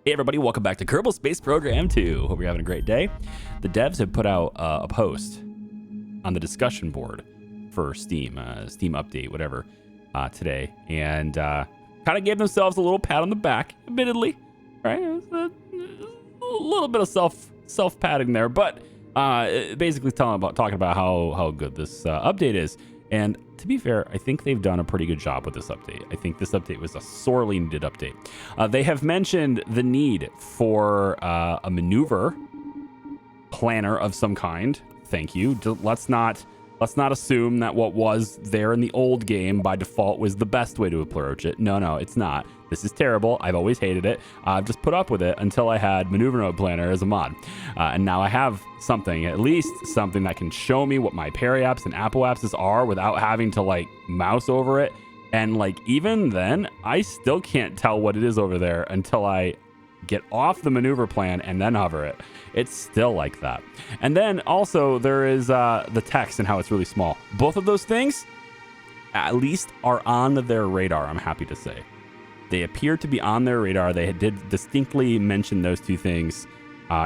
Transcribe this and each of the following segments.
Hey everybody, welcome back to Kerbal Space Program 2. Hope you're having a great day. The devs have put out a post on the discussion board for Steam, Steam update, whatever, today, and kind of gave themselves a little pat on the back, admittedly, right? A little bit of self-patting there, but basically talking about how good this update is. And to be fair, I think they've done a pretty good job with this update. I think this update was a sorely needed update. They have mentioned the need for a maneuver planner of some kind. Thank you. Let's not assume that what was there in the old game by default was the best way to approach it. No, it's not. This is terrible. I've always hated it. I've just put up with it until I had Maneuver Node Planner as a mod. And now I have something, at least something that can show me what my periapps and apoapses are without having to like mouse over it. And like even then, I still can't tell what it is over there until I get off the maneuver plan and then hover it. It's still like that. And then also there is the text and how it's really small. Both of those things at least are on their radar, I'm happy to say. They appear to be on their radar. They did distinctly mention those two things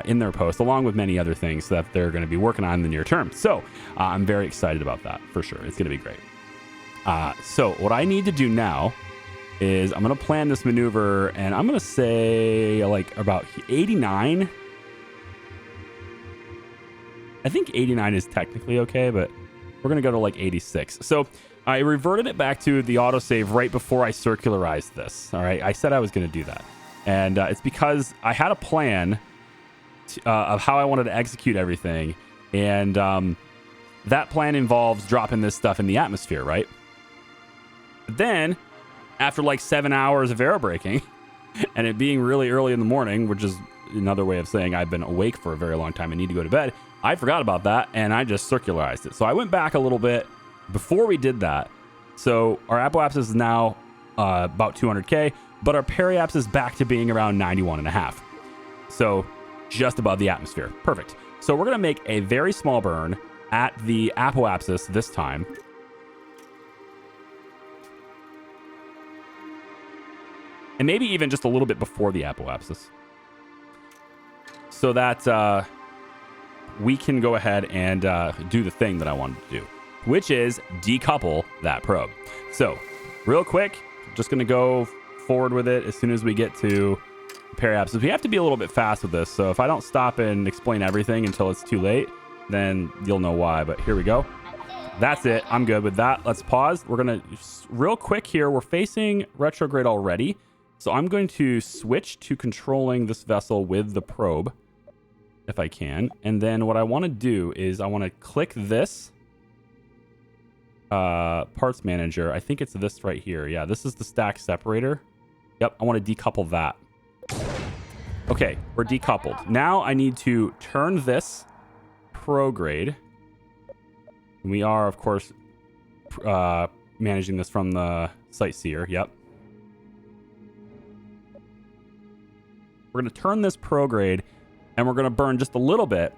in their post, along with many other things that they're going to be working on in the near term. So I'm very excited about that for sure. It's going to be great. So what I need to do now is I'm going to plan this maneuver, and I'm going to say like about 89. I think 89 is technically okay, but we're going to go to like 86. So I reverted it back to the autosave right before I circularized this. All right. I said I was going to do that. And it's because I had a plan of how I wanted to execute everything. And that plan involves dropping this stuff in the atmosphere, right? But then, after like 7 hours of aerobraking, and it being really early in the morning, which is another way of saying I've been awake for a very long time and need to go to bed, I forgot about that, and I just circularized it. So I went back a little bit before we did that. So our apoapsis is now about 200K, but our periapsis is back to being around 91.5. So just above the atmosphere. Perfect. So we're going to make a very small burn at the apoapsis this time. And maybe even just a little bit before the apoapsis. So that we can go ahead and do the thing that I wanted to do, which is decouple that probe. So real quick, just going to go forward with it as soon as we get to periapsis. We have to be a little bit fast with this. So if I don't stop and explain everything until it's too late, then you'll know why. But here we go. That's it. I'm good with that. Let's pause. We're going to real quick here. We're facing retrograde already. So I'm going to switch to controlling this vessel with the probe if I can. And then what I want to do is I want to click this parts manager. I think it's this right here. Yeah, this is the stack separator. Yep, I want to decouple that. Okay, we're decoupled. Now I need to turn this prograde. We are, of course, managing this from the sightseer. Yep. We're going to turn this prograde, and we're going to burn just a little bit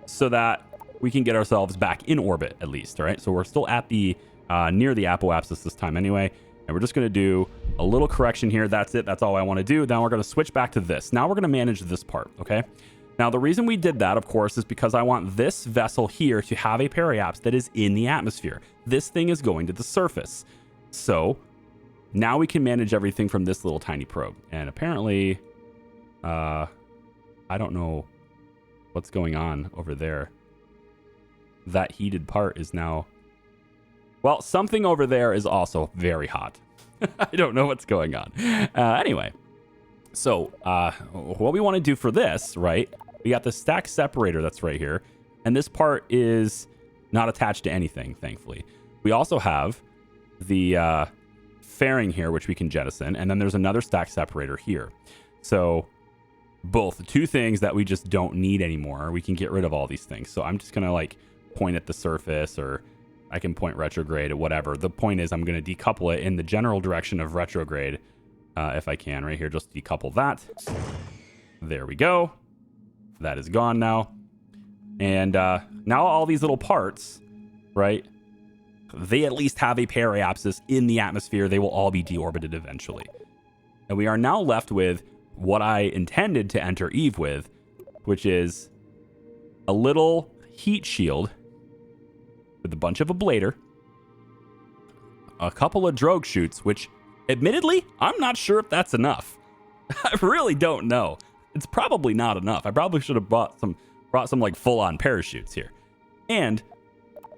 so that we can get ourselves back in orbit at least. All right. So we're still at the near the apoapsis this time anyway. And we're just going to do a little correction here. That's it. That's all I want to do. Now we're going to switch back to this. Now we're going to manage this part. Okay. Now the reason we did that, of course, is because I want this vessel here to have a periapsis that is in the atmosphere. This thing is going to the surface. So now we can manage everything from this little tiny probe. And apparently, I don't know what's going on over there. That heated part is now... Well, something over there is also very hot. I don't know what's going on. Anyway, so what we want to do for this, right? We got the stack separator that's right here. And this part is not attached to anything, thankfully. We also have the fairing here, which we can jettison. And then there's another stack separator here. So both two things that we just don't need anymore. We can get rid of all these things. So I'm just going to like point at the surface, or I can point retrograde or whatever. The point is I'm going to decouple it in the general direction of retrograde if I can. Right here, just decouple that. There we go. That is gone now. And now all these little parts, right, they at least have a periapsis in the atmosphere. They will all be deorbited eventually. And we are now left with what I intended to enter Eve with, which is a little heat shield with a bunch of ablator, a couple of drogue chutes, which admittedly, I'm not sure if that's enough. I really don't know. It's probably not enough. I probably should have brought some like full-on parachutes here. And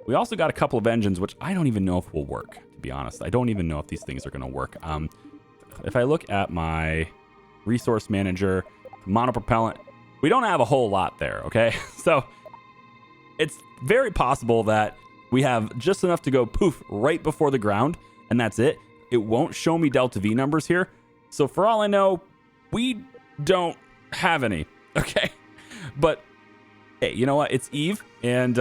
we also got a couple of engines, which I don't even know if will work, to be honest. I don't even know if these things are going to work. If I look at my resource manager, monopropellant, we don't have a whole lot there, okay? So it's very possible that we have just enough to go poof right before the ground, and that's it. It won't show me delta V numbers here. So for all I know, we don't have any, okay? But hey, you know what? It's Eve, and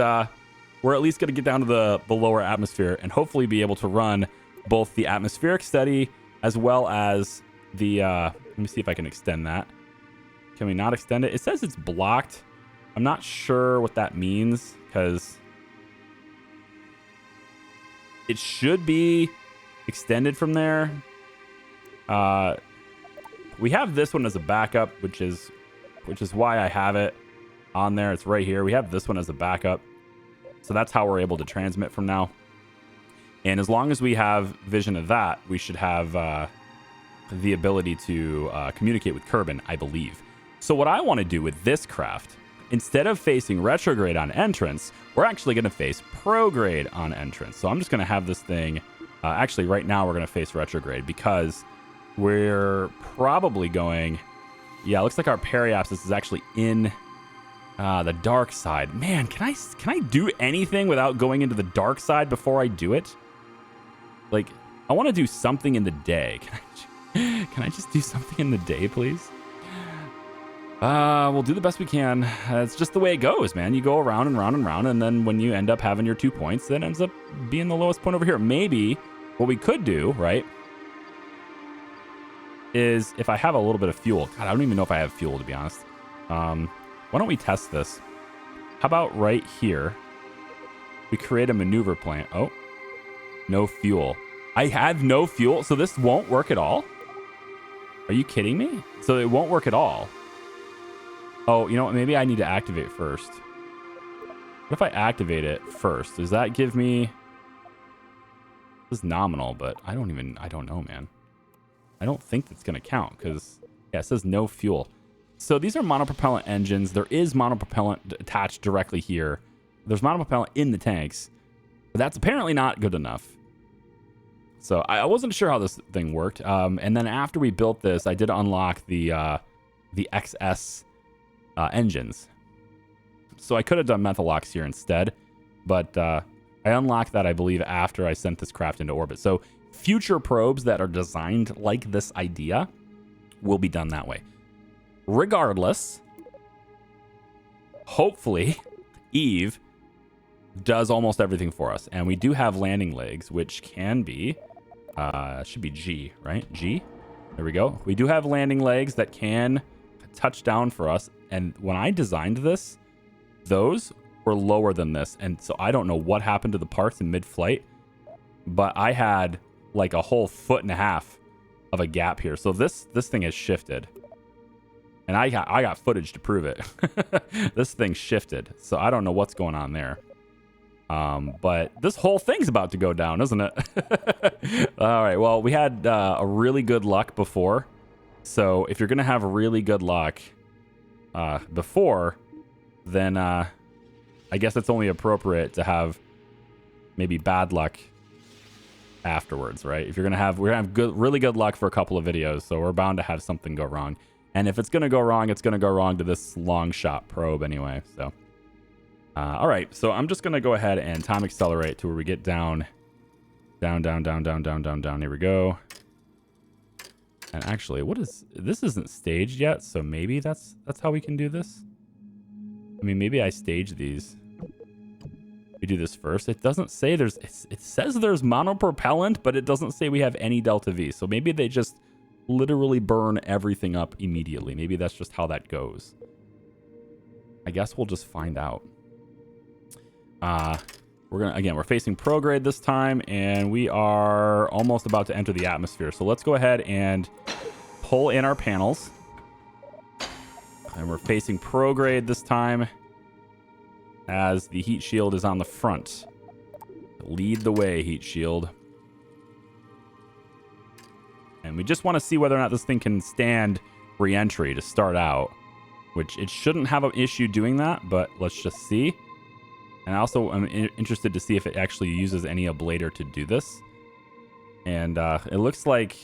we're at least going to get down to the lower atmosphere and hopefully be able to run both the atmospheric study as well as the, let me see if I can extend that. Can we not extend it? It says it's blocked. I'm not sure what that means because it should be extended from there. We have this one as a backup, which is why I have it on there. It's right here. We have this one as a backup. So that's how we're able to transmit from now. And as long as we have vision of that, we should have the ability to communicate with Kerbin, I believe. So what I want to do with this craft, instead of facing retrograde on entrance, we're actually going to face prograde on entrance. So I'm just going to have this thing, actually right now we're going to face retrograde because we're probably going, yeah, it looks like our periapsis is actually in the dark side. Man, can I do anything without going into the dark side before I do it? Like, I want to do something in the day. Can I just do something in the day, please? We'll do the best we can. It's just the way it goes, man. You go around and round and round, and then when you end up having your 2 points, that ends up being the lowest point over here. Maybe what we could do, right, is if I have a little bit of fuel. God, I don't even know if I have fuel, to be honest. Why don't we test this? How about right here, we create a maneuver plan. Oh, no fuel. I have no fuel, so this won't work at all? Are you kidding me? So it won't work at all. Oh, you know what? Maybe I need to activate first. What if I activate it first? Does that give me... This is nominal, but I don't know, man. I don't think that's going to count because, yeah, it says no fuel. So these are monopropellant engines. There is monopropellant attached directly here. There's monopropellant in the tanks, but that's apparently not good enough. So I wasn't sure how this thing worked. And then after we built this, I did unlock the XS engines. So I could have done Methalox here instead, but I unlocked that, I believe, after I sent this craft into orbit. So future probes that are designed like this idea will be done that way. Regardless, hopefully, Eve does almost everything for us. And we do have landing legs, which can be, should be G, right? G. There we go. We do have landing legs that can touch down for us. And when I designed this, those were lower than this. And so I don't know what happened to the parts in mid-flight, but I had like a whole 1.5 feet of a gap here. So this thing has shifted. And I got footage to prove it. This thing shifted. So I don't know what's going on there. But this whole thing's about to go down, isn't it? All right. Well, we had a really good luck before. So if you're going to have really good luck before, then I guess it's only appropriate to have maybe bad luck afterwards, right? If we're gonna have really good luck for a couple of videos, so we're bound to have something go wrong. And if it's gonna go wrong, it's gonna go wrong to this long shot probe anyway. So, all right. So I'm just gonna go ahead and time accelerate to where we get down. Here we go. And actually, this isn't staged yet, so maybe that's how we can do this. I mean, maybe I stage these. We do this first. It doesn't say it says there's monopropellant, but it doesn't say we have any delta V. So maybe they just literally burn everything up immediately. Maybe that's just how that goes. I guess we'll just find out. We're facing prograde this time, and we are almost about to enter the atmosphere. So let's go ahead and pull in our panels. And we're facing prograde this time, as the heat shield is on the front. Lead the way, heat shield. And we just want to see whether or not this thing can stand re-entry to start out, which it shouldn't have an issue doing that, but let's just see. And I also am interested to see if it actually uses any ablator to do this. And it looks like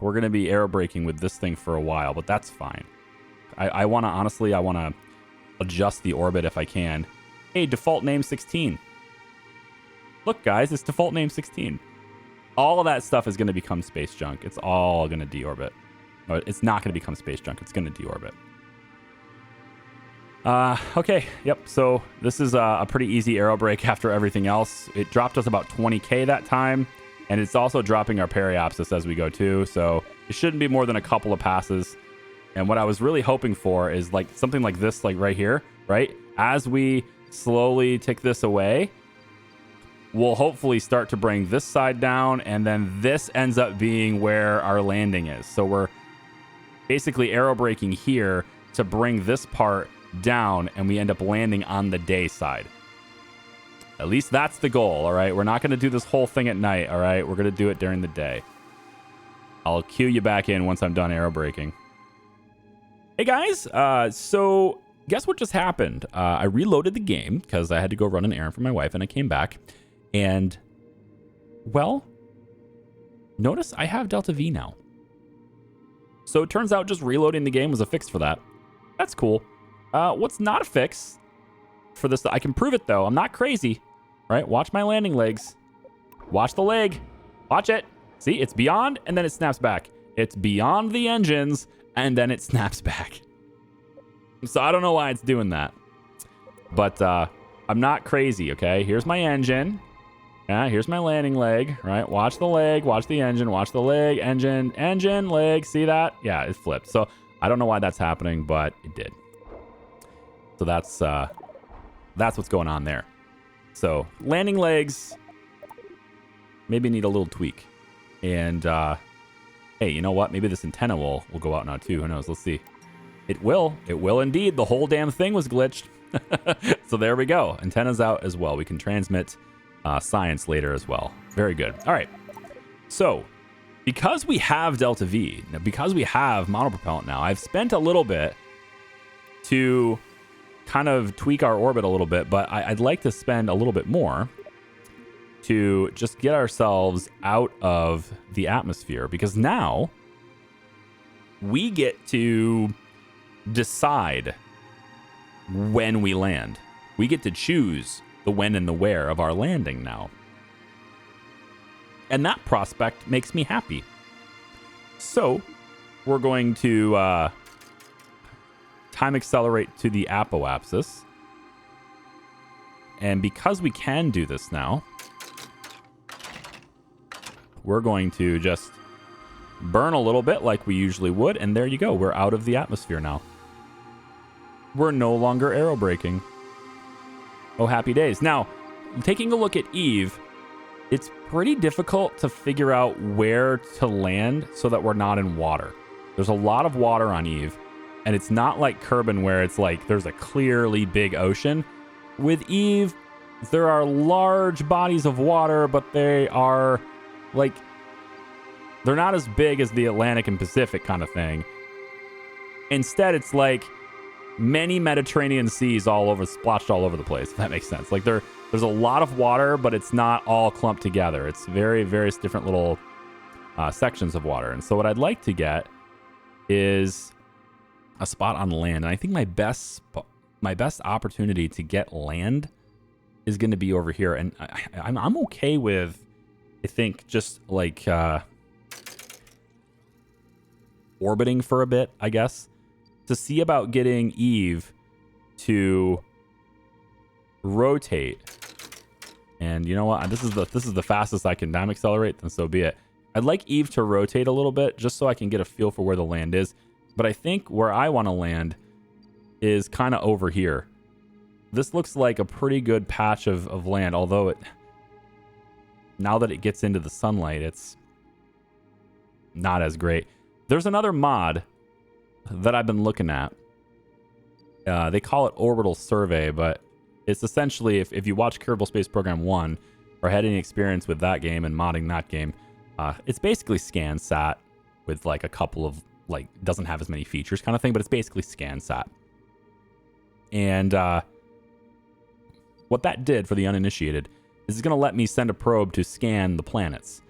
we're going to be aerobraking with this thing for a while, but that's fine. I want to, honestly, I want to adjust the orbit if I can. Hey, default name 16. Look, guys, it's default name 16. All of that stuff is going to become space junk. It's all going to deorbit. No, it's not going to become space junk. It's going to deorbit. Okay, yep, so this is a pretty easy aerobrake after everything else. It dropped us about 20k that time, and it's also dropping our periapsis as we go too, so it shouldn't be more than a couple of passes. And what I was really hoping for is like something like this, like right here, right? As we slowly take this away, we'll hopefully start to bring this side down, and then this ends up being where our landing is. So we're basically aerobraking here to bring this part down, and we end up landing on the day side. At least that's the goal, all right? We're not going to do this whole thing at night, all right? We're going to do it during the day. I'll cue you back in once I'm done aerobraking. Hey, guys. So guess what just happened? I reloaded the game because I had to go run an errand for my wife, and I came back. And, well, notice I have Delta V now. So it turns out just reloading the game was a fix for that. That's cool. What's not a fix for this? I can prove it, though. I'm not crazy, right? Watch my landing legs. Watch the leg. Watch it. See, it's beyond, and then it snaps back. It's beyond the engines, and then it snaps back. So I don't know why it's doing that. But I'm not crazy, okay? Here's my engine. Yeah, here's my landing leg, right? Watch the leg, watch the engine, watch the leg, engine, engine, leg. See that? Yeah, it flipped. So I don't know why that's happening, but it did. So that's what's going on there. So landing legs maybe need a little tweak. And hey, you know what? Maybe this antenna will go out now too. Who knows? Let's see. It will. It will indeed. The whole damn thing was glitched. So there we go. Antenna's out as well. We can transmit science later as well. Very good. All right. So because we have Delta V, because we have monopropellant now, I've spent a little bit to kind of tweak our orbit a little bit, but I'd like to spend a little bit more to just get ourselves out of the atmosphere, because now we get to decide when we land. We get to choose the when and the where of our landing now. And that prospect makes me happy. So we're going to time accelerate to the apoapsis. And because we can do this now, we're going to just burn a little bit like we usually would. And there you go. We're out of the atmosphere now. We're no longer aerobraking. Oh, happy days. Now, taking a look at Eve, it's pretty difficult to figure out where to land so that we're not in water. There's a lot of water on Eve, and it's not like Kerbin where it's like there's a clearly big ocean. With Eve, there are large bodies of water, but they are like, they're not as big as the Atlantic and Pacific kind of thing. Instead, it's like many Mediterranean seas all over, splotched all over the place, if that makes sense. Like there's a lot of water, but it's not all clumped together. It's various different little sections of water. And so what I'd like to get is a spot on land. And I think my best opportunity to get land is going to be over here. And I'm okay with, I think, just like orbiting for a bit, I guess, to see about getting Eve to rotate. And you know what? This is the fastest I can time accelerate, then so be it. I'd like Eve to rotate a little bit just so I can get a feel for where the land is. But I think where I want to land is kind of over here. This looks like a pretty good patch of land, although now that it gets into the sunlight, it's not as great. There's another mod that I've been looking at They call it orbital survey, but it's essentially, if you watch Kerbal Space Program 1 or had any experience with that game and modding that game, it's basically ScanSat with like a couple of, like, doesn't have as many features kind of thing, but it's basically ScanSat. And what that did for the uninitiated is it's going to let me send a probe to scan the planets.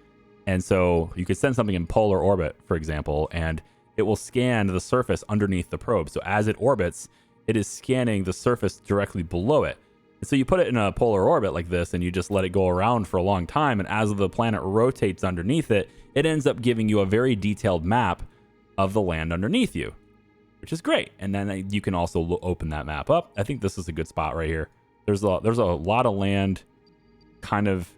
And so you could send something in polar orbit, for example, and it will scan the surface underneath the probe. So as it orbits, it is scanning the surface directly below it. And so you put it in a polar orbit like this, and you just let it go around for a long time. And as the planet rotates underneath it, it ends up giving you a very detailed map of the land underneath you, which is great. And then you can also open that map up. I think this is a good spot right here. There's a lot of land kind of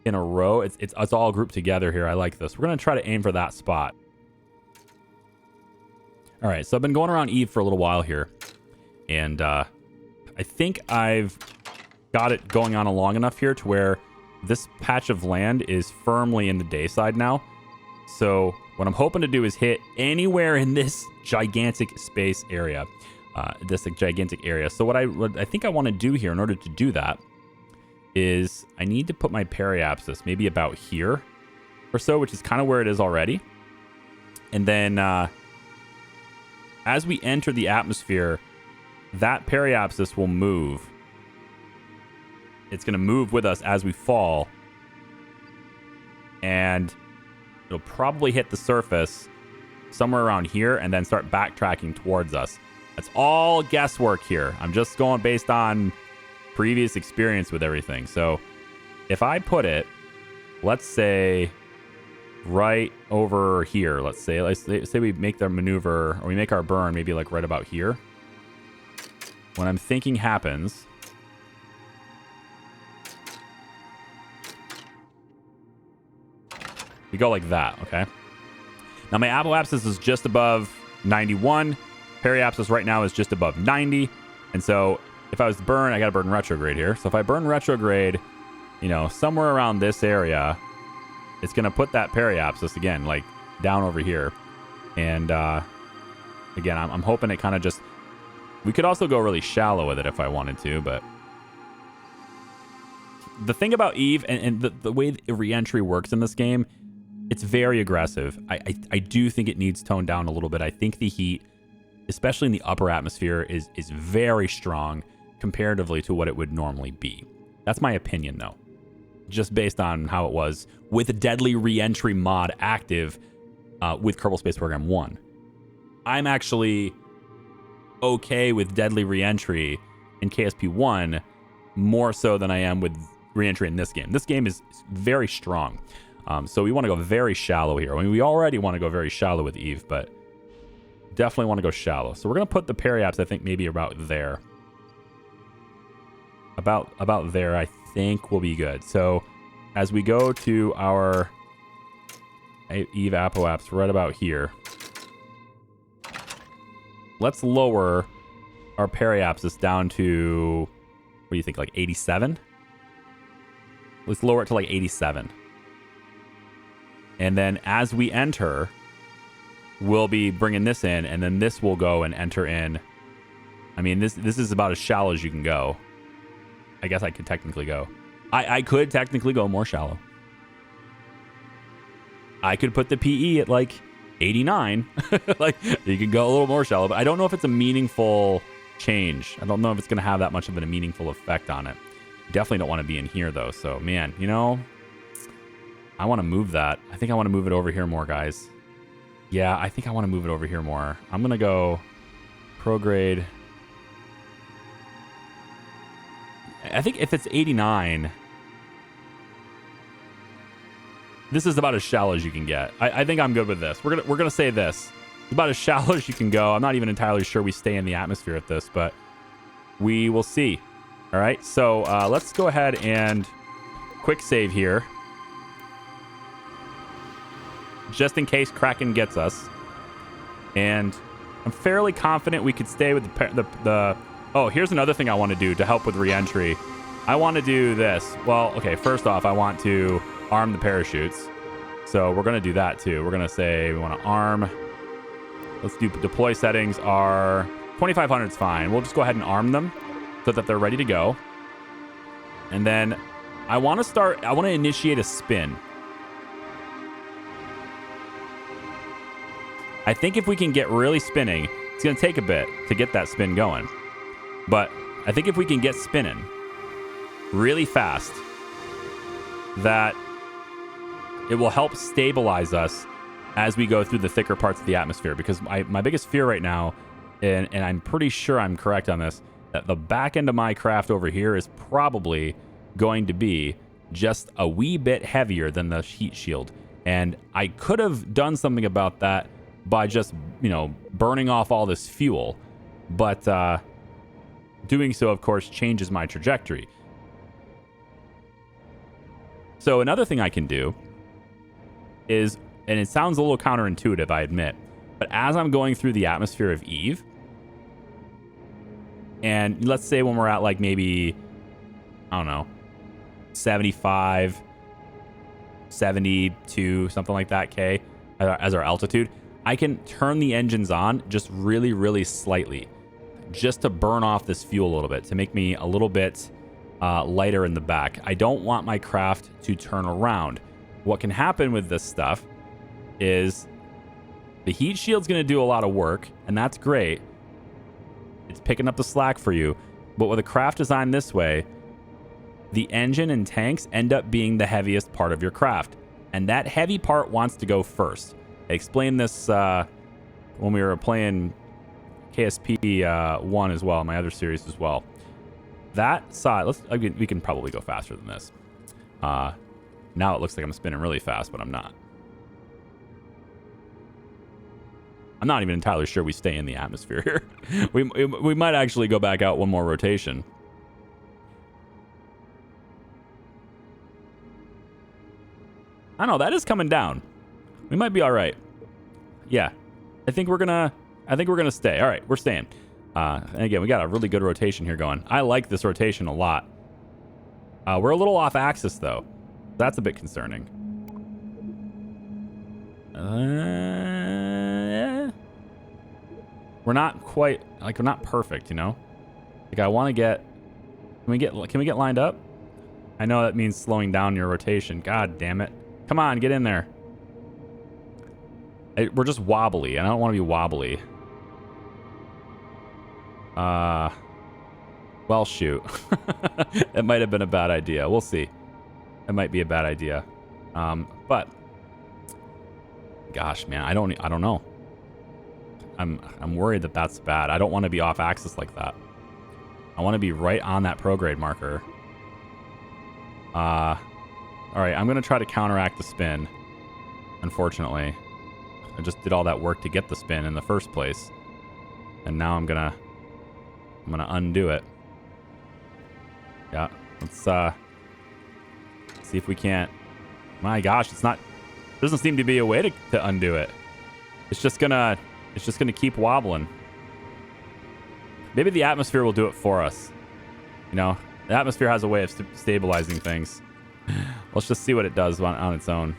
in a row. It's all grouped together here. I like this. We're going to try to aim for that spot. All right, so I've been going around Eve for a little while here, and I think I've got it going on long enough here to where this patch of land is firmly in the day side now. So what I'm hoping to do is hit anywhere in this gigantic space area, So what I think I want to do here in order to do that is I need to put my periapsis maybe about here or so, which is kind of where it is already. And then as we enter the atmosphere, that periapsis will move. It's going to move with us as we fall. And it'll probably hit the surface somewhere around here and then start backtracking towards us. That's all guesswork here. I'm just going based on previous experience with everything. So if I put it, let's say right over here, let's say we make the maneuver, or we make our burn maybe like right about here. What I'm thinking happens we go like that. Okay, now my apoapsis is just above 91. Periapsis right now is just above 90, and so if I was to burn, I got to burn retrograde here. So if I burn retrograde, you know, somewhere around this area, it's going to put that periapsis again, like down over here. And again, I'm hoping it kind of just, we could also go really shallow with it if I wanted to, but the thing about Eve and the way the re-entry works in this game, it's very aggressive. I do think it needs toned down a little bit. I think the heat, especially in the upper atmosphere, is very strong comparatively to what it would normally be. That's my opinion, though, just based on how it was with a Deadly Re-entry mod active with Kerbal Space Program 1. I'm actually okay with Deadly Re-entry in KSP 1 more so than I am with re-entry in this game. This game is very strong. So we want to go very shallow here. I mean, we already want to go very shallow with Eve, but definitely want to go shallow. So we're going to put the periapsis, I think, maybe about there. About there, I think will be good. So as we go to our Eve apoapsis right about here, let's lower our periapsis down to, what do you think, like 87? Let's lower it to like 87. And then as we enter, we'll be bringing this in, and then this will go and enter in. I mean, this is about as shallow as you can go. I guess I could technically go. I could technically go more shallow. I could put the PE at like 89. Like, you could go a little more shallow, but I don't know if it's a meaningful change. I don't know if it's going to have that much of a meaningful effect on it. Definitely don't want to be in here, though. So, man, you know, I want to move that. I think I want to move it over here more, guys. Yeah, I think I want to move it over here more. I'm going to go prograde. I think if it's 89, this is about as shallow as you can get. I think I'm good with this. We're gonna say this. It's about as shallow as you can go. I'm not even entirely sure we stay in the atmosphere at this, but we will see. All right, so let's go ahead and quick save here, just in case Kraken gets us. And I'm fairly confident we could stay with the oh, here's another thing I want to do to help with re-entry. I want to do this. Well, okay, first off, I want to arm the parachutes. So we're going to do that too. We're going to say we want to arm. Let's do deploy settings are 2,500 is fine. We'll just go ahead and arm them so that they're ready to go. And then I want to initiate a spin. I think if we can get really spinning, it's going to take a bit to get that spin going. But I think if we can get spinning really fast, that it will help stabilize us as we go through the thicker parts of the atmosphere. Because my biggest fear right now, and I'm pretty sure I'm correct on this, that the back end of my craft over here is probably going to be just a wee bit heavier than the heat shield. And I could have done something about that by just, burning off all this fuel. But doing so, of course, changes my trajectory. So another thing I can do is, and it sounds a little counterintuitive, I admit, but as I'm going through the atmosphere of Eve, and let's say when we're at like maybe, I don't know, 75, 72, something like that, K, as our altitude, I can turn the engines on just really, really slightly, just to burn off this fuel a little bit, to make me a little bit lighter in the back. I don't want my craft to turn around. What can happen with this stuff is the heat shield's going to do a lot of work, and that's great. It's picking up the slack for you. But with a craft designed this way, the engine and tanks end up being the heaviest part of your craft. And that heavy part wants to go first. I explained this when we were playing KSP 1 as well, my other series as well. That side, we can probably go faster than this. Now it looks like I'm spinning really fast, but I'm not. I'm not even entirely sure we stay in the atmosphere here. we might actually go back out one more rotation. I don't know, that is coming down. We might be all right. Yeah, I think we're gonna stay. All right, we're staying. And again, we got a really good rotation here going. I like this rotation a lot. We're a little off axis though. That's a bit concerning. We're not quite, like, we're not perfect, Like, I want to get. Can we get lined up? I know that means slowing down your rotation. God damn it! Come on, get in there. We're just wobbly, and I don't want to be wobbly. Well, shoot. It might have been a bad idea. We'll see. It might be a bad idea. But gosh, man, I don't know. I'm worried that that's bad. I don't want to be off axis like that. I want to be right on that prograde marker. All right, I'm going to try to counteract the spin. Unfortunately, I just did all that work to get the spin in the first place. And now I'm going to undo it. Yeah, let's see if we can't. My gosh, doesn't seem to be a way to undo it. It's just gonna keep wobbling. Maybe the atmosphere will do it for us. The atmosphere has a way of stabilizing things. Let's just see what it does on its own.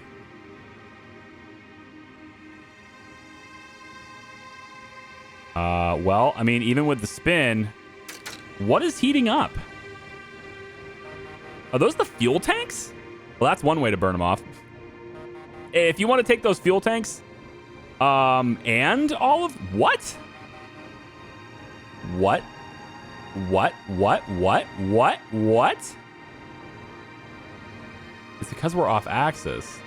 Well, I mean, even with the spin, what is heating up? Are those the fuel tanks? Well, that's one way to burn them off. If you want to take those fuel tanks, and all of... What? What? It's because we're off axis.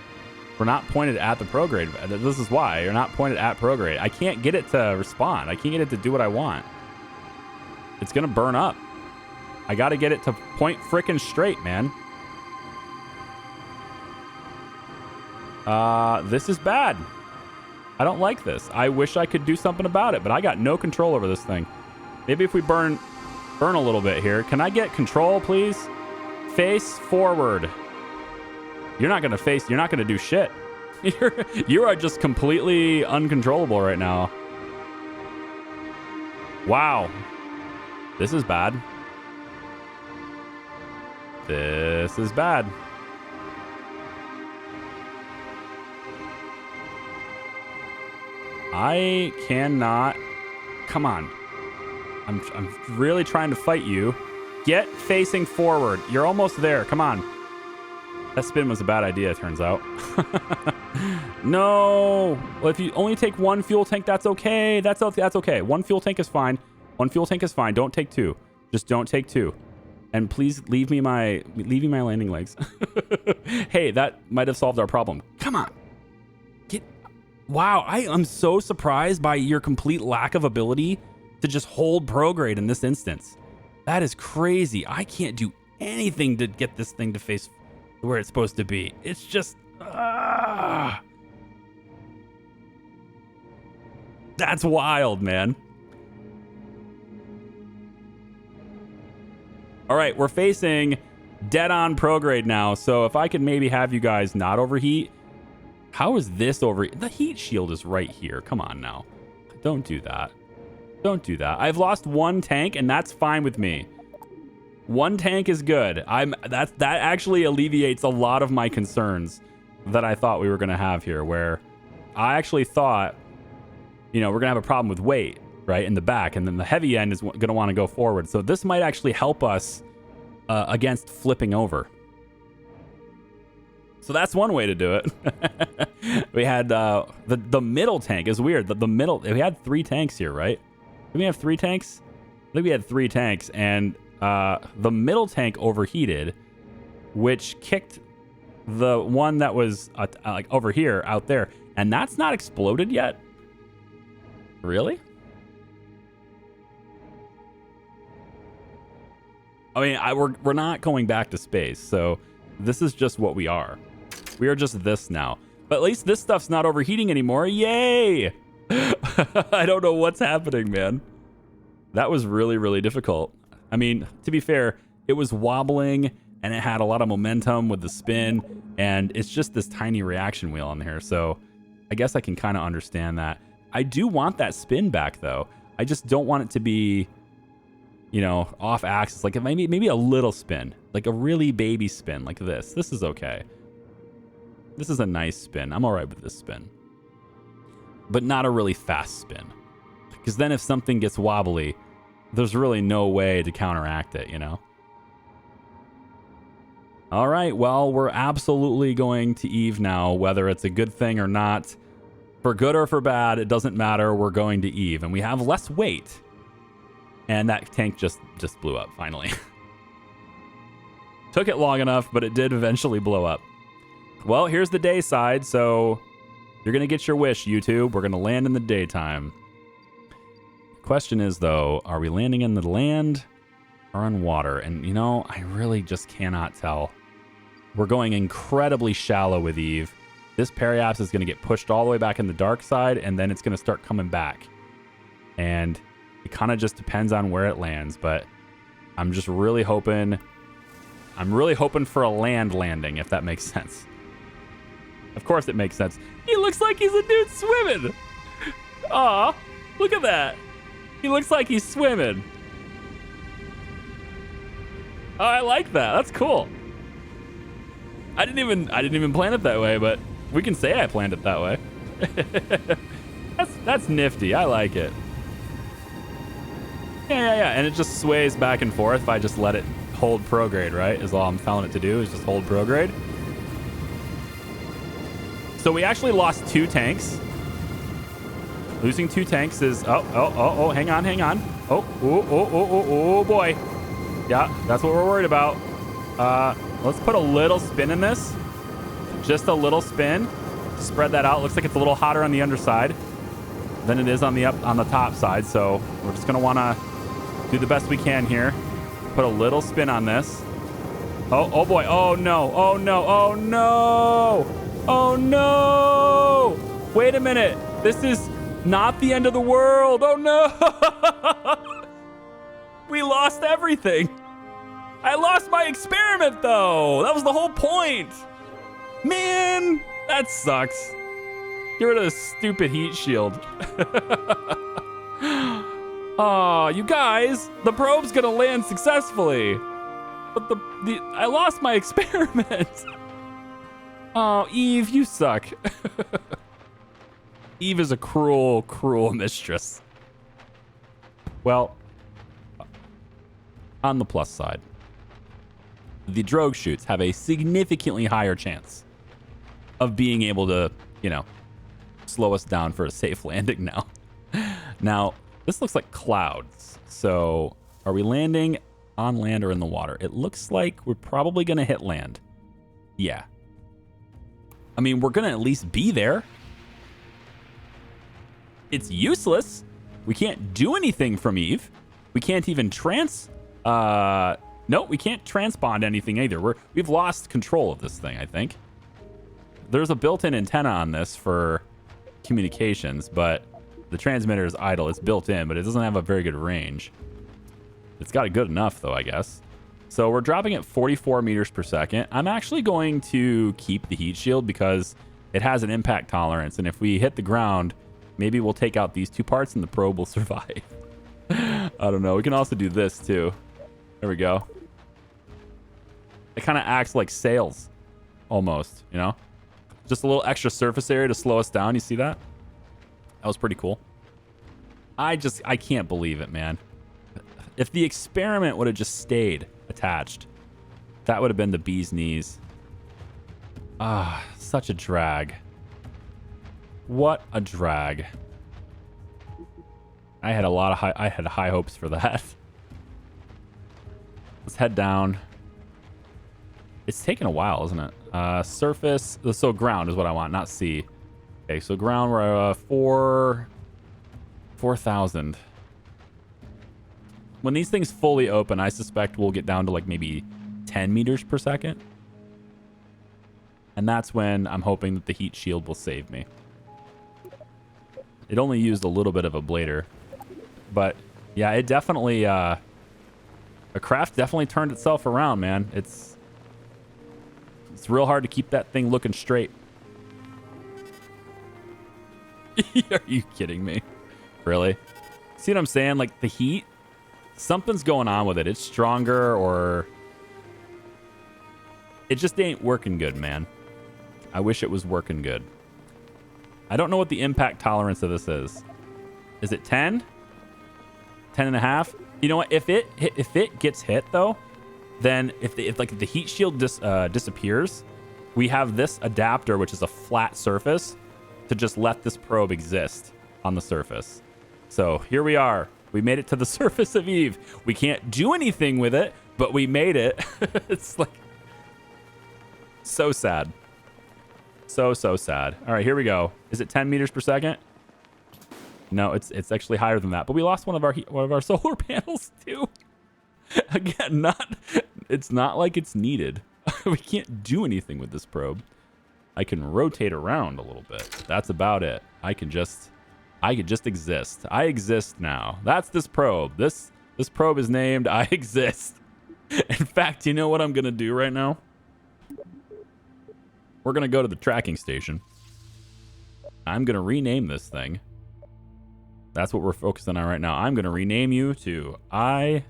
We're not pointed at the prograde. This is why. You're not pointed at prograde. I can't get it to respond. I can't get it to do what I want. It's going to burn up. I got to get it to point frickin' straight, man. This is bad. I don't like this. I wish I could do something about it, but I got no control over this thing. Maybe if we burn a little bit here. Can I get control, please? Face forward. You're not going to do shit. You are just completely uncontrollable right now. Wow. This is bad. This is bad. I cannot... Come on. I'm really trying to fight you. Get facing forward. You're almost there. Come on. That spin was a bad idea, it turns out. No. Well, if you only take one fuel tank, that's okay. That's okay. One fuel tank is fine. One fuel tank is fine. Don't take two. Just don't take two. And please leave me my landing legs. Hey, that might have solved our problem. Come on. Wow, I am so surprised by your complete lack of ability to just hold prograde in this instance. That is crazy. I can't do anything to get this thing to face where it's supposed to be. It's just... That's wild, man. All right, we're facing dead-on prograde now, so if I could maybe have you guys not overheat... How is this over? The heat shield is right here. Come on now. Don't do that. Don't do that. I've lost one tank, and that's fine with me. One tank is good. That actually alleviates a lot of my concerns that I thought we were going to have here, where I actually thought, you know, we're going to have a problem with weight, right, in the back, and then the heavy end is going to want to go forward. So this might actually help us against flipping over. So that's one way to do it. We had the middle tank is weird. The middle, we had 3 tanks here, right? Did we have 3 tanks? I think we had 3 tanks, and the middle tank overheated, which kicked the one that was like over here out there, and that's not exploded yet. Really? I mean, we're not going back to space, so this is just what we are. We are just this now. But at least this stuff's not overheating anymore. Yay! I don't know what's happening, man. That was really, really difficult. I mean, to be fair, it was wobbling and it had a lot of momentum with the spin, and it's just this tiny reaction wheel on here. So I guess I can kind of understand that. I do want that spin back, though. I just don't want it to be, you know, off axis. Like maybe a little spin, like a really baby spin like this. This is okay. This is a nice spin. I'm all right with this spin, but not a really fast spin, because then if something gets wobbly, there's really no way to counteract it, you know? All right, well, we're absolutely going to Eve now, whether it's a good thing or not. For good or for bad, it doesn't matter. We're going to Eve, and we have less weight. And that tank just blew up, finally. Took it long enough, but it did eventually blow up. Well, here's the day side, so you're going to get your wish, YouTube. We're going to land in the daytime. Question is, though, are we landing in the land or on water? And, you know, I really just cannot tell. We're going incredibly shallow with Eve. This periapse is going to get pushed all the way back in the dark side, and then it's going to start coming back. And it kind of just depends on where it lands, but I'm just really hoping... I'm really hoping for a land landing, if that makes sense. Of course it makes sense. He looks like he's a dude swimming. Aw, look at that. He looks like he's swimming. Oh, I like that. That's cool. I didn't even plan it that way, but we can say I planned it that way. That's nifty. I like it. Yeah. And it just sways back and forth if I just let it hold prograde, right? Is all I'm telling it to do is just hold prograde. So we actually lost 2 tanks. Losing 2 tanks is... Oh, hang on. Oh, boy. Yeah, that's what we're worried about. Let's put a little spin in this. Just a little spin. Spread that out. Looks like it's a little hotter on the underside than it is on the top side. So we're just going to want to do the best we can here. Put a little spin on this. Oh boy. Oh no. Wait a minute. This is not the end of the world. Oh no. We lost everything. I lost my experiment though. That was the whole point. Man, that sucks. Get rid of the stupid heat shield. Oh, you guys, the probe's gonna land successfully. But I lost my experiment. Oh, Eve, you suck. Eve is a cruel, cruel mistress. Well, on the plus side, the drogue chutes have a significantly higher chance of being able to, you know, slow us down for a safe landing now. Now, this looks like clouds. So are we landing on land or in the water? It looks like we're probably going to hit land. Yeah. I mean, we're going to at least be there. It's useless. We can't do anything from Eve. We can't even no, we can't transpond anything either. We've lost control of this thing, I think. There's a built-in antenna on this for communications, but the transmitter is idle. It's built in, but it doesn't have a very good range. It's got it good enough, though, I guess. So we're dropping at 44 meters per second. I'm actually going to keep the heat shield because it has an impact tolerance, and if we hit the ground, maybe we'll take out these two parts and the probe will survive. I don't know. We can also do this, too. There we go. It kind of acts like sails, almost, you know? Just a little extra surface area to slow us down. You see that? That was pretty cool. I can't believe it, man. If the experiment would have just stayed attached, that would have been the bee's knees. Ah, such a drag. What a drag. I had high hopes for that. Let's head down. It's taking a while, isn't it? Surface, so ground is what I want, not sea. Okay, so ground, we're 4,000. When these things fully open, I suspect we'll get down to like maybe 10 meters per second. And that's when I'm hoping that the heat shield will save me. It only used a little bit of a blader. But yeah, it definitely, a craft definitely turned itself around, man. It's real hard to keep that thing looking straight. Are you kidding me? Really? See what I'm saying? Like the heat, something's going on with it. It's stronger, or it just ain't working good, man. I wish it was working good. I don't know what the impact tolerance of this is. Is it 10? 10 and a half? You know what? If it gets hit though, then if the heat shield disappears, we have this adapter, which is a flat surface, to just let this probe exist on the surface. So here we are. We made it to the surface of Eve. We can't do anything with it, but we made it. It's like so sad. So sad. All right, here we go. Is it 10 meters per second? No, it's actually higher than that. But we lost one of our solar panels too. Again, it's not like it's needed. We can't do anything with this probe. I can rotate around a little bit. That's about it. I could just exist. I exist now. That's this probe. This probe is named I Exist. In fact, you know what I'm gonna do right now? We're gonna go to the tracking station. I'm gonna rename this thing. That's what we're focusing on right now. I'm gonna rename you to I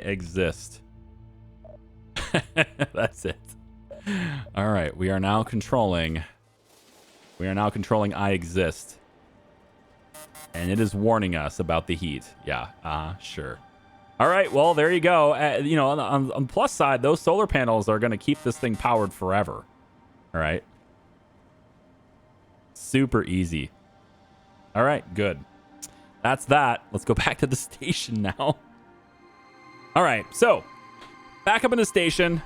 Exist. That's it. All right, we are now controlling I Exist. And it is warning us about the heat. Yeah, sure. All right, well, there you go. You know, on the plus side, those solar panels are going to keep this thing powered forever. All right. Super easy. All right, good. That's that. Let's go back to the station now. All right, so back up in the station.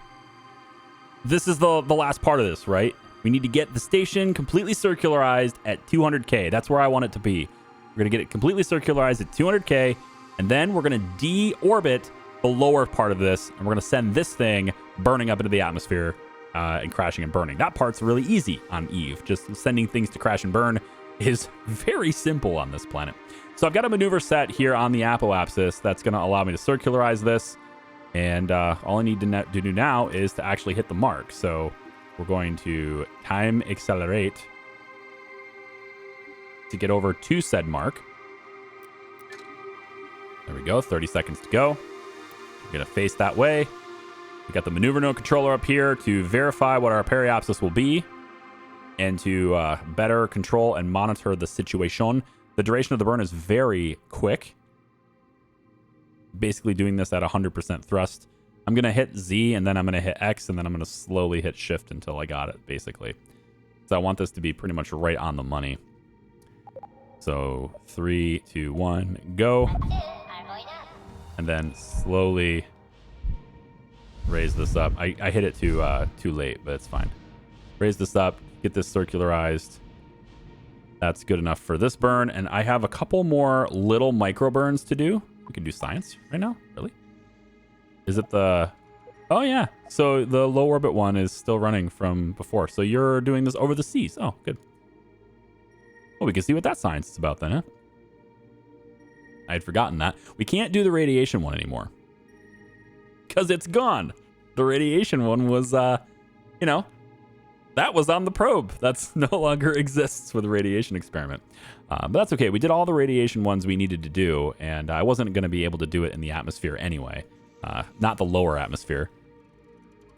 This is the last part of this, right? We need to get the station completely circularized at 200K. That's where I want it to be. We're going to get it completely circularized at 200K, and then we're going to deorbit the lower part of this, and we're going to send this thing burning up into the atmosphere and crashing and burning. That part's really easy on Eve. Just sending things to crash and burn is very simple on this planet. So I've got a maneuver set here on the apoapsis that's going to allow me to circularize this, and all I need to do now is to actually hit the mark. So we're going to time accelerate to get over to said mark. There we go, 30 seconds to go. We're going to face that way. We got the maneuver node controller up here to verify what our periapsis will be and to better control and monitor the situation. The duration of the burn is very quick. basically doing this at 100% thrust. I'm going to hit Z, and then I'm going to hit X, and then I'm going to slowly hit shift until I got it, basically. So I want this to be pretty much right on the money. So 3, 2, 1, go. And then slowly raise this up. I hit it too late, but it's fine. Raise this up, get this circularized. That's good enough for this burn. And I have a couple more little micro burns to do. We can do science right now? Really? Is it the... Oh, yeah. So the low orbit one is still running from before. So you're doing this over the seas. Oh, good. Well, we can see what that science is about then, huh? I had forgotten that. We can't do the radiation one anymore. Because it's gone. The radiation one was, you know, that was on the probe. That's no longer exists for the radiation experiment. But that's okay. We did all the radiation ones we needed to do, and I wasn't going to be able to do it in the atmosphere anyway. Not the lower atmosphere.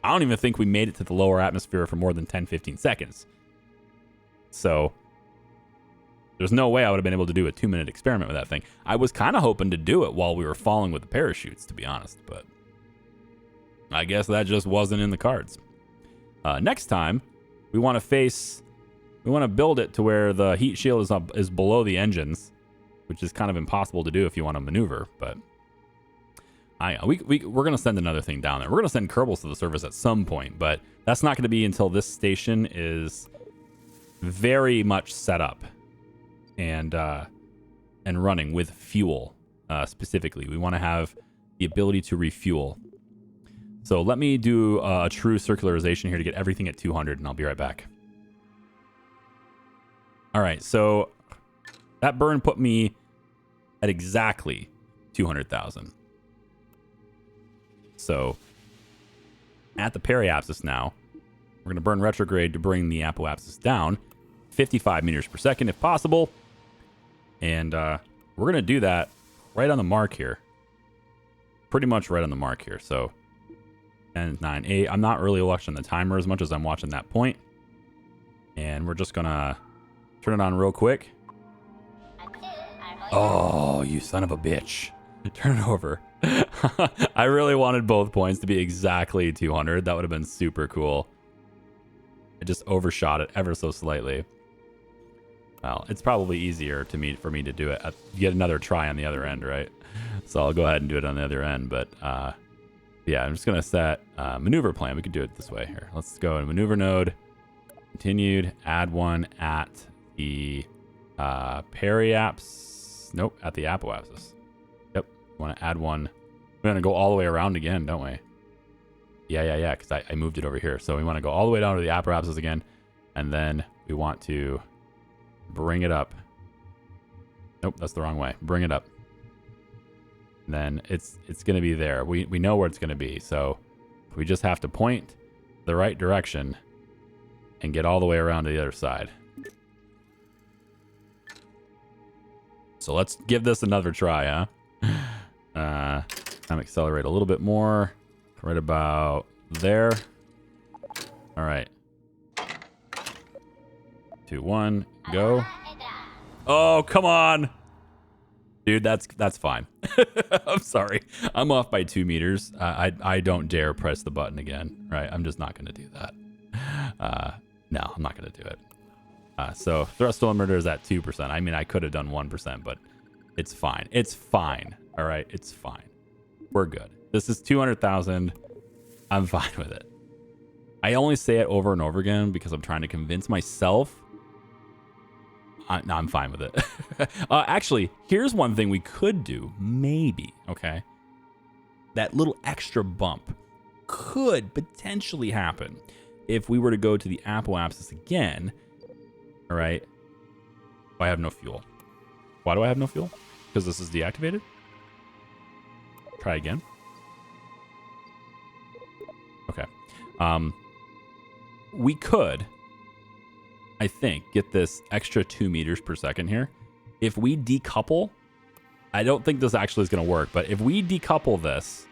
I don't even think we made it to the lower atmosphere for more than 10-15 seconds. So there's no way I would have been able to do a 2-minute experiment with that thing. I was kind of hoping to do it while we were falling with the parachutes, to be honest, but I guess that just wasn't in the cards. Next time, we want to build it to where the heat shield is below the engines, which is kind of impossible to do if you want to maneuver, but we're going to send another thing down there. We're going to send Kerbals to the surface at some point, but that's not going to be until this station is very much set up and running with fuel. Specifically, we want to have the ability to refuel. So let me do a true circularization here to get everything at 200, and I'll be right back. All right, so that burn put me at exactly 200,000. So at the periapsis now, we're going to burn retrograde to bring the apoapsis down 55 meters per second if possible. And we're going to do that right on the mark here. Pretty much right on the mark here. So 10, 9, 8. I'm not really watching the timer as much as I'm watching that point. And we're just going to turn it on real quick. Oh, you son of a bitch. Turn it over. I really wanted both points to be exactly 200. That would have been super cool. I just overshot it ever so slightly. Well, it's probably easier for me to do it. Get another try on the other end, right? So I'll go ahead and do it on the other end. But yeah, I'm just going to set maneuver plan. We could do it this way here. Let's go in maneuver node. Continued. Add one at the periaps. Nope, at the apoapsis. Yep. Want to add one. We're going to go all the way around again, don't we? Yeah, because I moved it over here. So we want to go all the way down to the apoapsis again. And then we want to bring it up. Nope, that's the wrong way. Bring it up. And then it's going to be there. We know where it's going to be. So we just have to point the right direction and get all the way around to the other side. So let's give this another try, huh? Time accelerate a little bit more. Right about there. All right. 2, 1, go. Oh, come on. Dude, that's fine. I'm sorry. I'm off by 2 meters. I don't dare press the button again. Right? I'm just not going to do that. No, I'm not going to do it. So thrust limiter is at 2%. I mean, I could have done 1%, but it's fine. It's fine. All right? It's fine. We're good. This is 200,000. I'm fine with it. I only say it over and over again because I'm trying to convince myself. No, I'm fine with it. Actually, here's one thing we could do. Maybe, okay? That little extra bump could potentially happen if we were to go to the apoapsis again. All right. Oh, I have no fuel. Why do I have no fuel? Because this is deactivated? Try again. Okay. We could, I think, get this extra 2 meters per second here. If we decouple, I don't think this actually is going to work, but if we decouple this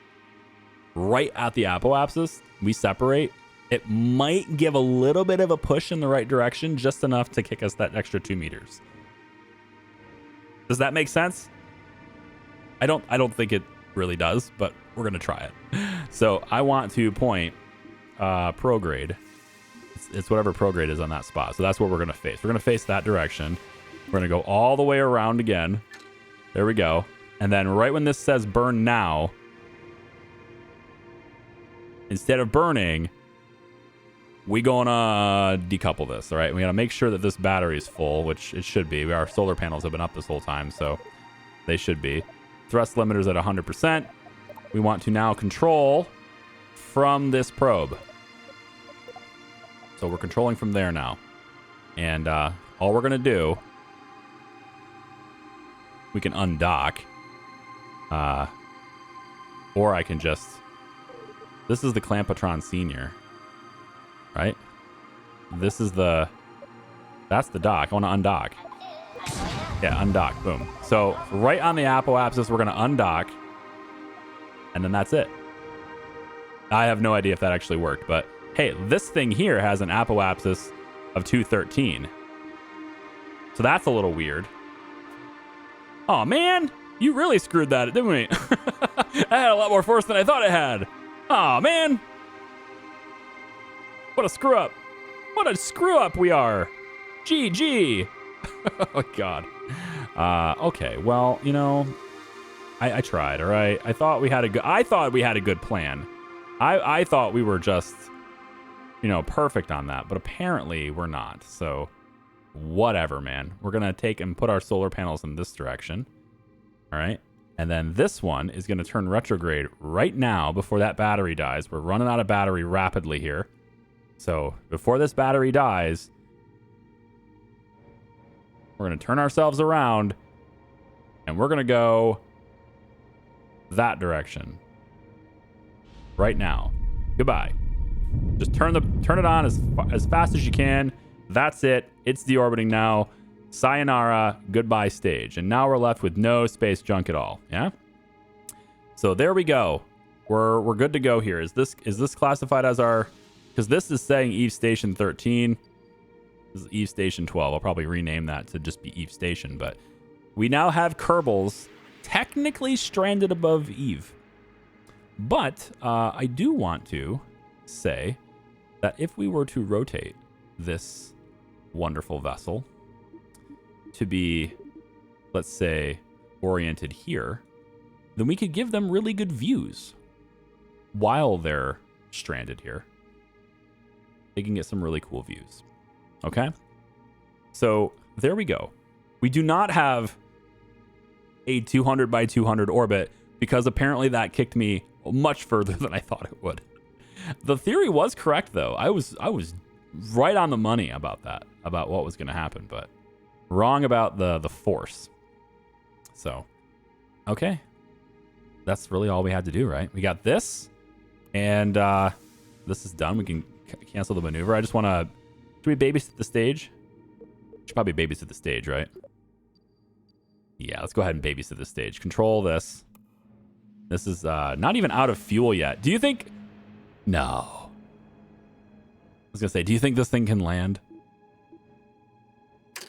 right at the apoapsis, we separate, it might give a little bit of a push in the right direction, just enough to kick us that extra 2 meters. Does that make sense? I don't think it really does, but we're going to try it. So I want to point prograde. It's whatever prograde is on that spot. So that's what we're going to face. We're going to face that direction. We're going to go all the way around again. There we go. And then right when this says burn now, instead of burning, we gonna decouple this. All right, we gotta make sure that this battery is full, which it should be. Our solar panels have been up this whole time, so they should be. Thrust limiters at 100%. We want to now control from this probe. So we're controlling from there now. And all we're gonna do, we can undock. Or I can just... This is the Clampatron Senior. Right? This is the... That's the dock. I want to undock. Yeah, undock. Boom. So right on the apoapsis, we're going to undock. And then that's it. I have no idea if that actually worked. But hey, this thing here has an apoapsis of 213. So that's a little weird. Oh, man. You really screwed that, didn't we? I had a lot more force than I thought it had. Oh, man. What a screw up. What a screw up we are. GG. Oh, God. Okay, well, you know, I tried, all right? I thought we had a good plan. I thought we were just, you know, perfect on that, but apparently we're not. So whatever, man. We're going to take and put our solar panels in this direction. All right. And then this one is going to turn retrograde right now before that battery dies. We're running out of battery rapidly here. So before this battery dies, we're going to turn ourselves around and we're going to go that direction right now. Goodbye. Just turn it on as fast as you can. That's it. It's deorbiting now. Sayonara, goodbye stage. And now we're left with no space junk at all. Yeah. So there we go. We're good to go here. Is this classified as our... Because this is saying Eve Station 13. This is Eve Station 12. I'll probably rename that to just be Eve Station. But we now have Kerbals technically stranded above Eve. But I do want to say that if we were to rotate this wonderful vessel to be, let's say, oriented here, then we could give them really good views while they're stranded here. They can get some really cool views. Okay? So there we go. We do not have a 200 by 200 orbit because apparently that kicked me much further than I thought it would. The theory was correct, though. I was right on the money about that, about what was going to happen, but wrong about the force. So, okay. That's really all we had to do, right? We got this, and this is done. We can cancel the maneuver. I just want to... Should we babysit the stage? Should probably babysit the stage, right? Yeah, let's go ahead and babysit the stage. Control this. This is not even out of fuel yet. Do you think... No. I was going to say, do you think this thing can land?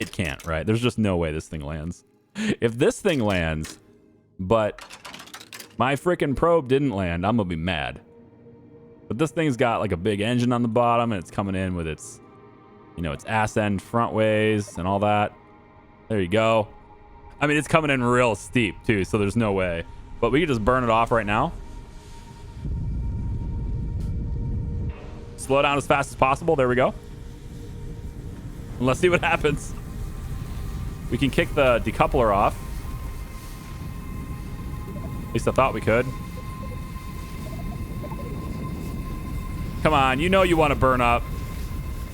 It can't, right? There's just no way this thing lands. If this thing lands, but my freaking probe didn't land, I'm going to be mad. But this thing's got like a big engine on the bottom, and it's coming in with its, you know, its ass end front ways and all that. There you go. I mean, it's coming in real steep too, so there's no way. But we can just burn it off right now. Slow down as fast as possible. There we go. And let's see what happens. We can kick the decoupler off. At least I thought we could. Come on, you know you want to burn up.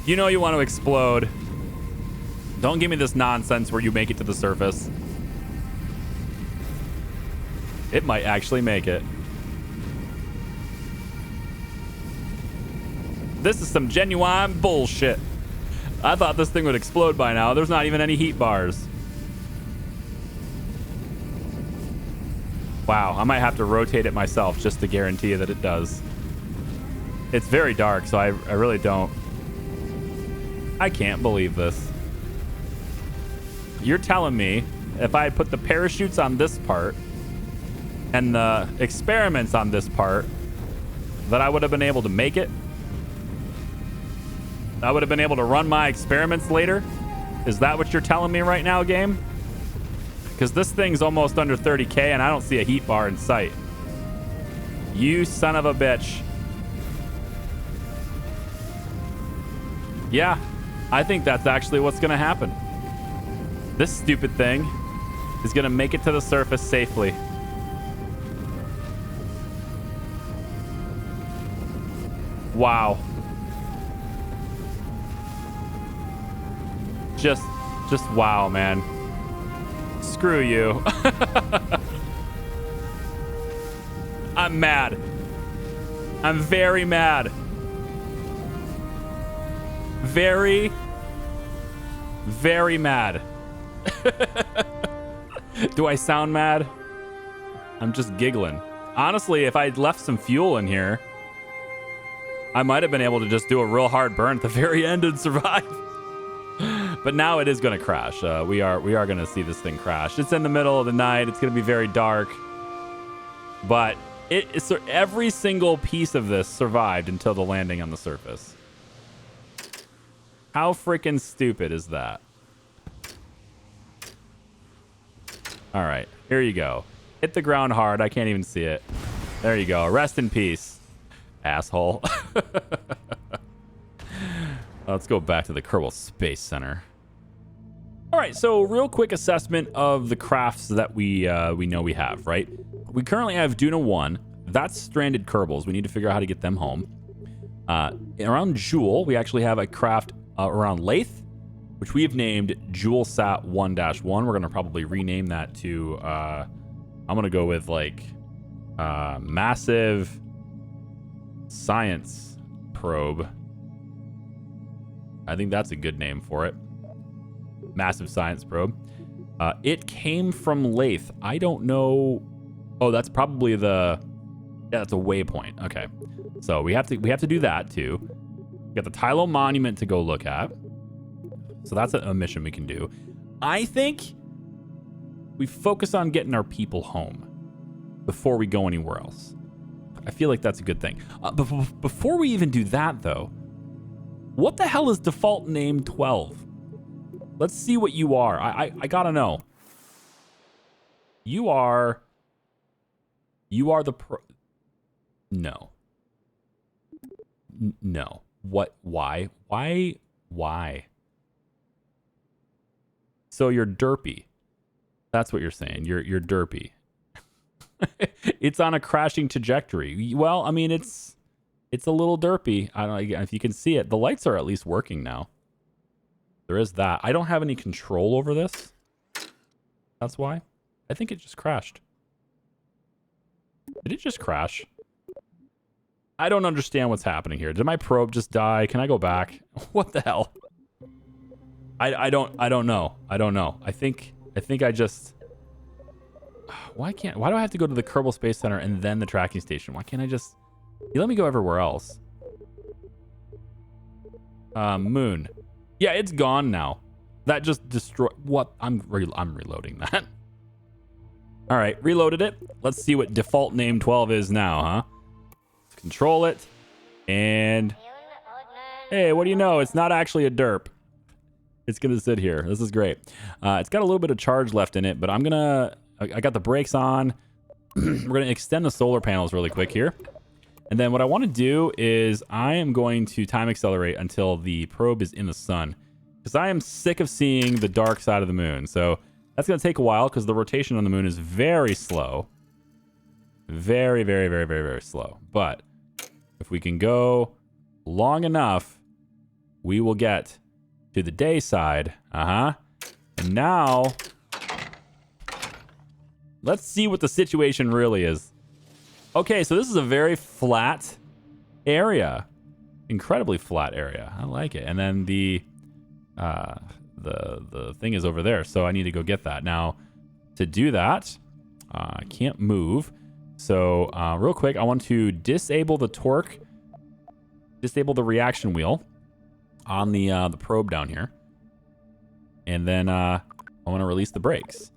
You know you want to explode. Don't give me this nonsense where you make it to the surface. It might actually make it. This is some genuine bullshit. I thought this thing would explode by now. There's not even any heat bars. Wow, I might have to rotate it myself just to guarantee that it does. It's very dark, so I really don't... I can't believe this. You're telling me if I put the parachutes on this part and the experiments on this part, that I would have been able to make it. I would have been able to run my experiments later. Is that what you're telling me right now, game? Because this thing's almost under 30K and I don't see a heat bar in sight. You son of a bitch. Yeah, I think that's actually what's going to happen. This stupid thing is going to make it to the surface safely. Wow. Just wow, man. Screw you. I'm mad. I'm very mad. Very, very mad. Do I sound mad? I'm just giggling. Honestly, if I'd left some fuel in here, I might have been able to just do a real hard burn at the very end and survive. But now it is going to crash. We are going to see this thing crash. It's in the middle of the night. It's going to be very dark. But every single piece of this survived until the landing on the surface. How freaking stupid is that? All right, here you go. Hit the ground hard. I can't even see it. There you go. Rest in peace, asshole. Let's go back to the Kerbal Space Center. All right, so real quick assessment of the crafts that we know we have, right? We currently have Duna 1. That's stranded Kerbals. We need to figure out how to get them home. Around Jewel, we actually have a craft around Lathe, which we have named JewelSat 1-1. We're going to probably rename that to, I'm going to go with like Massive Science Probe. I think that's a good name for it. Massive Science Probe. It came from Lathe. I don't know. Oh, that's probably the... Yeah, that's a waypoint. Okay. So we have to do that too. We got the Tylo Monument to go look at. So that's a mission we can do. I think we focus on getting our people home before we go anywhere else. I feel like that's a good thing. Before we even do that, though, what the hell is default name 12? Let's see what you are. I gotta know. You are the pro... No. No. What? Why? Why? So you're derpy. That's what you're saying. You're derpy. It's on a crashing trajectory. Well, I mean, it's a little derpy. I don't know if you can see it. The lights are at least working now. There is that. I don't have any control over this. That's why. I think it just crashed. Did it just crash? I don't understand what's happening here. Did my probe just die? Can I go back? What the hell? I don't know. I don't know. I think I just... Why do I have to go to the Kerbal Space Center and then the tracking station? Why can't I just... You let me go everywhere else. Moon. Yeah, it's gone now. That just destroyed... What? I'm reloading that. All right, reloaded it. Let's see what default name 12 is now, huh? Let's control it. And... Hey, what do you know? It's not actually a derp. It's going to sit here. This is great. It's got a little bit of charge left in it, but I'm going to... I got the brakes on. We're going to extend the solar panels really quick here. And then what I want to do is I am going to time accelerate until the probe is in the sun. Because I am sick of seeing the dark side of the moon. So that's going to take a while because the rotation on the moon is very slow. Very, very, very, very, very slow. But if we can go long enough, we will get to the day side. And now, let's see what the situation really is. Okay, so this is a very flat area. Incredibly flat area. I like it. And then the thing is over there, so I need to go get that. Now, to do that, I can't move. So, real quick, I want to disable the torque, disable the reaction wheel on the probe down here. And then I want to release the brakes.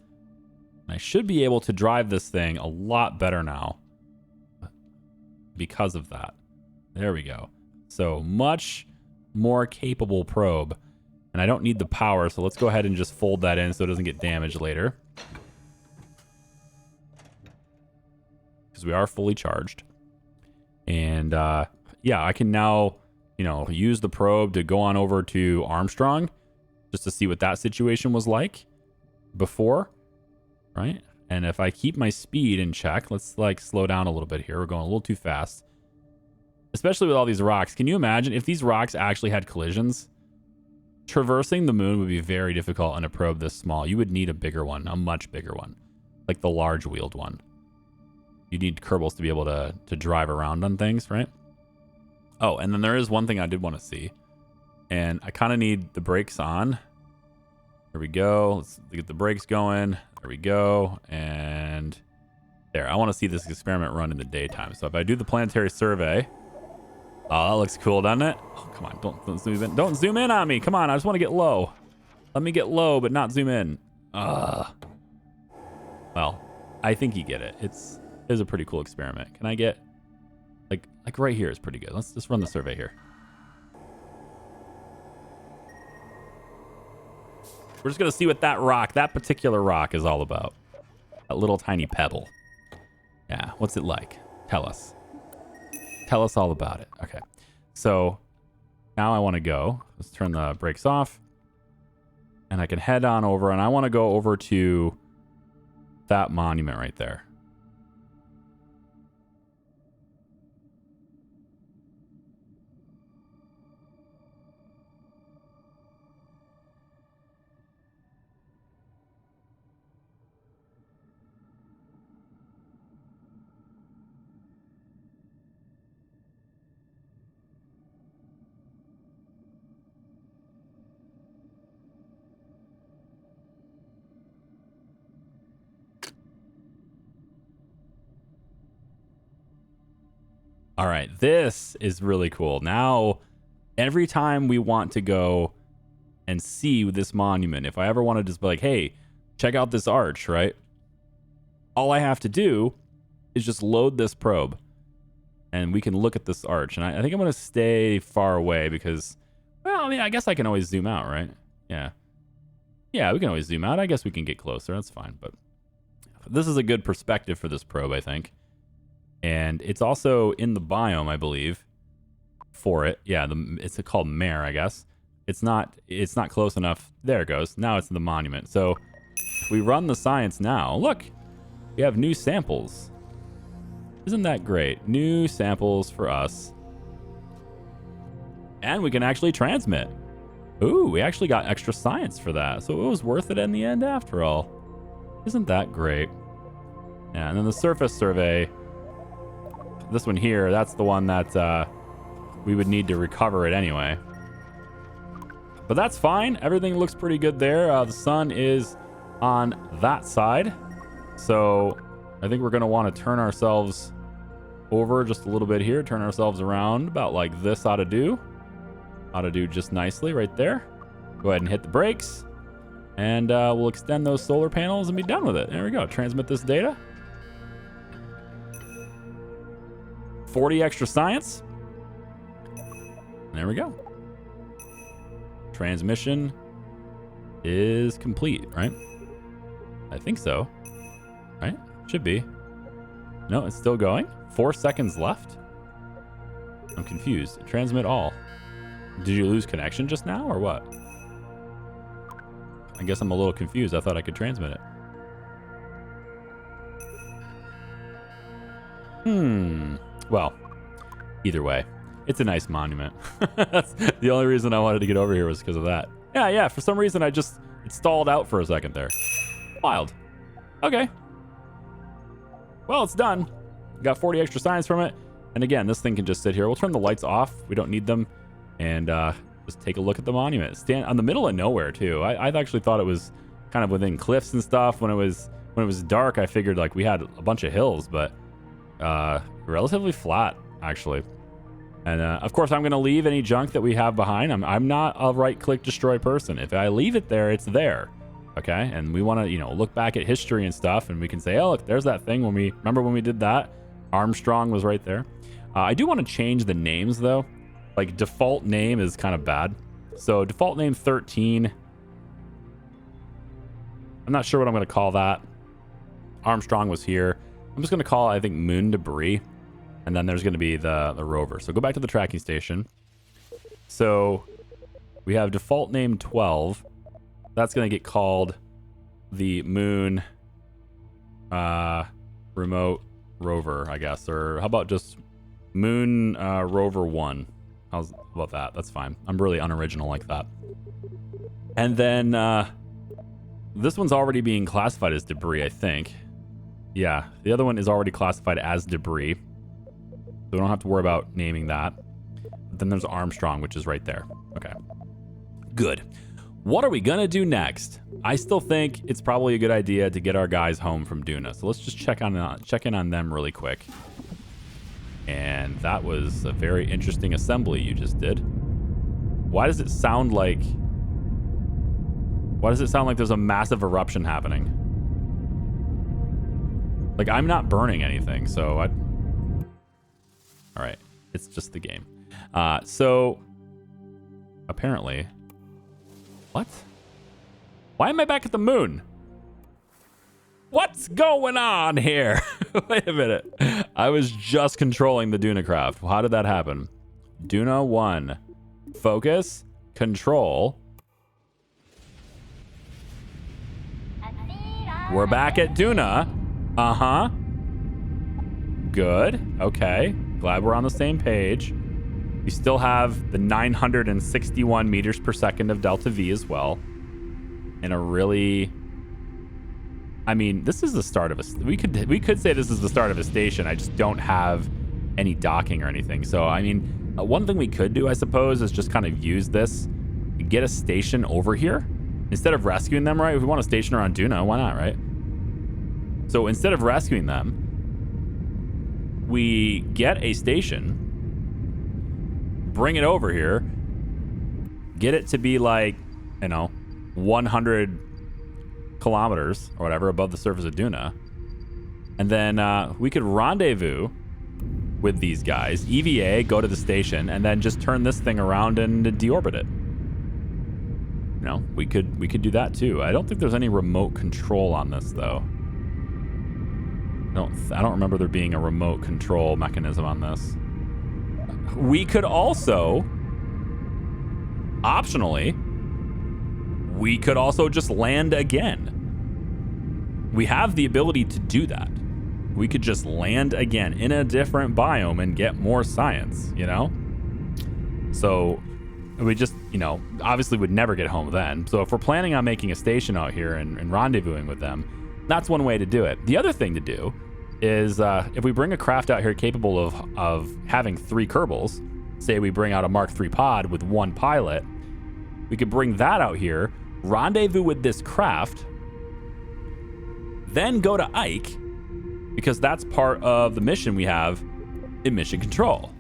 I should be able to drive this thing a lot better now because of that. There we go. So much more capable probe. And I don't need the power, so let's go ahead and just fold that in so it doesn't get damaged later. Because we are fully charged. And yeah, I can now, you know, use the probe to go on over to Armstrong just to see what that situation was like before, right? And if I keep my speed in check, let's like slow down a little bit here. We're going a little too fast. Especially with all these rocks. Can you imagine if these rocks actually had collisions? Traversing the moon would be very difficult on a probe this small. You would need a bigger one, a much bigger one, like the large wheeled one. You need Kerbals to be able to drive around on things, right? Oh, and then there is one thing I did want to see, and I kind of need the brakes on. There we go. Let's get the brakes going. There we go. And there. I want to see this experiment run in the daytime. So if I do the planetary survey, oh, that looks cool, doesn't it? Oh, come on. Don't zoom in. Don't zoom in on me. Come on. I just want to get low. Let me get low, but not zoom in. Well, I think you get it. It's a pretty cool experiment. Can I get like right here is pretty good. Let's just run the survey here. We're just going to see what that particular rock is all about. That little tiny pebble. Yeah. What's it like? Tell us. Tell us all about it. Okay. So now I want to go. Let's turn the brakes off. And I can head on over. And I want to go over to that monument right there. All right, this is really cool. Now, every time we want to go and see this monument, if I ever want to just be like, hey, check out this arch, right? All I have to do is just load this probe and we can look at this arch. And I think I'm going to stay far away because, well, I mean, I guess I can always zoom out, right? Yeah. Yeah, we can always zoom out. I guess we can get closer. That's fine. But this is a good perspective for this probe, I think. And it's also in the biome, I believe, for it. Yeah, it's called Mare, I guess. It's not close enough. There it goes. Now it's in the monument. So if we run the science now, look, we have new samples. Isn't that great? New samples for us. And we can actually transmit. Ooh, we actually got extra science for that. So it was worth it in the end after all. Isn't that great? Yeah, and then the surface survey. This one here, that's the one that we would need to recover it anyway. But that's fine. Everything looks pretty good there. The sun is on that side. So I think we're going to want to turn ourselves over just a little bit here. Turn ourselves around about like this ought to do. Ought to do just nicely right there. Go ahead and hit the brakes. And we'll extend those solar panels and be done with it. There we go. Transmit this data. 40 extra science. There we go. Transmission is complete, right? I think so. Right? Should be. No, it's still going. 4 seconds left. I'm confused. Transmit all. Did you lose connection just now or what? I guess I'm a little confused. I thought I could transmit it. Well, either way, it's a nice monument. That's the only reason I wanted to get over here was because of that. Yeah, for some reason it stalled out for a second there. Wild. Okay. Well, it's done. Got 40 extra science from it. And again, this thing can just sit here. We'll turn the lights off. We don't need them. And just take a look at the monument. Stand on the middle of nowhere too. I actually thought it was kind of within cliffs and stuff. When it was dark, I figured like we had a bunch of hills, but relatively flat actually. And of course, I'm going to leave any junk that we have behind. I'm not a right-click destroy person. If I leave it there, it's there. Okay, and we want to, you know, look back at history and stuff, and we can say, oh, look, there's that thing remember when we did that? Armstrong was right there. I do want to change the names though. Like default name is kind of bad. So default name 13. I'm not sure what I'm going to call that. Armstrong was here. I'm just going to call it, I think, Moon Debris. And then there's going to be the rover. So go back to the tracking station. So we have default name 12. That's going to get called the Moon Remote Rover, I guess. Or how about just Moon Rover 1? How's about that? That's fine. I'm really unoriginal like that. And then this one's already being classified as debris, I think. Yeah, the other one is already classified as debris. So we don't have to worry about naming that. But then there's Armstrong, which is right there. Okay. Good. What are we going to do next? I still think it's probably a good idea to get our guys home from Duna. So let's just check in on them really quick. And that was a very interesting assembly you just did. Why does it sound like there's a massive eruption happening? Like, I'm not burning anything, so all right, it's just the game. So apparently, what? Why am I back at the moon? What's going on here? Wait a minute. I was just controlling the Duna craft. How did that happen? Duna 1. Focus. Control. We're back at Duna. Uh-huh. Good. Okay. Glad we're on the same page. We still have the 961 meters per second of delta V as well. And a really... I mean, this is the start of a... We could say this is the start of a station. I just don't have any docking or anything. So, I mean, one thing we could do, I suppose, is just kind of use this. Get a station over here. Instead of rescuing them, right? If we want a station around Duna, why not, right? So instead of rescuing them, we get a station, bring it over here, get it to be like, 100 kilometers or whatever above the surface of Duna. And then we could rendezvous with these guys, EVA, go to the station, and then just turn this thing around and deorbit it. We could do that too. I don't think there's any remote control on this though. I don't remember there being a remote control mechanism on this. We could also, optionally, just land again. We have the ability to do that. We could just land again in a different biome and get more science, So we just, obviously would never get home then. So if we're planning on making a station out here and rendezvousing with them, that's one way to do it. The other thing to do is if we bring a craft out here capable of having 3 Kerbals, say we bring out a Mark III pod with 1 pilot, we could bring that out here, rendezvous with this craft, then go to Ike, because that's part of the mission we have in Mission Control.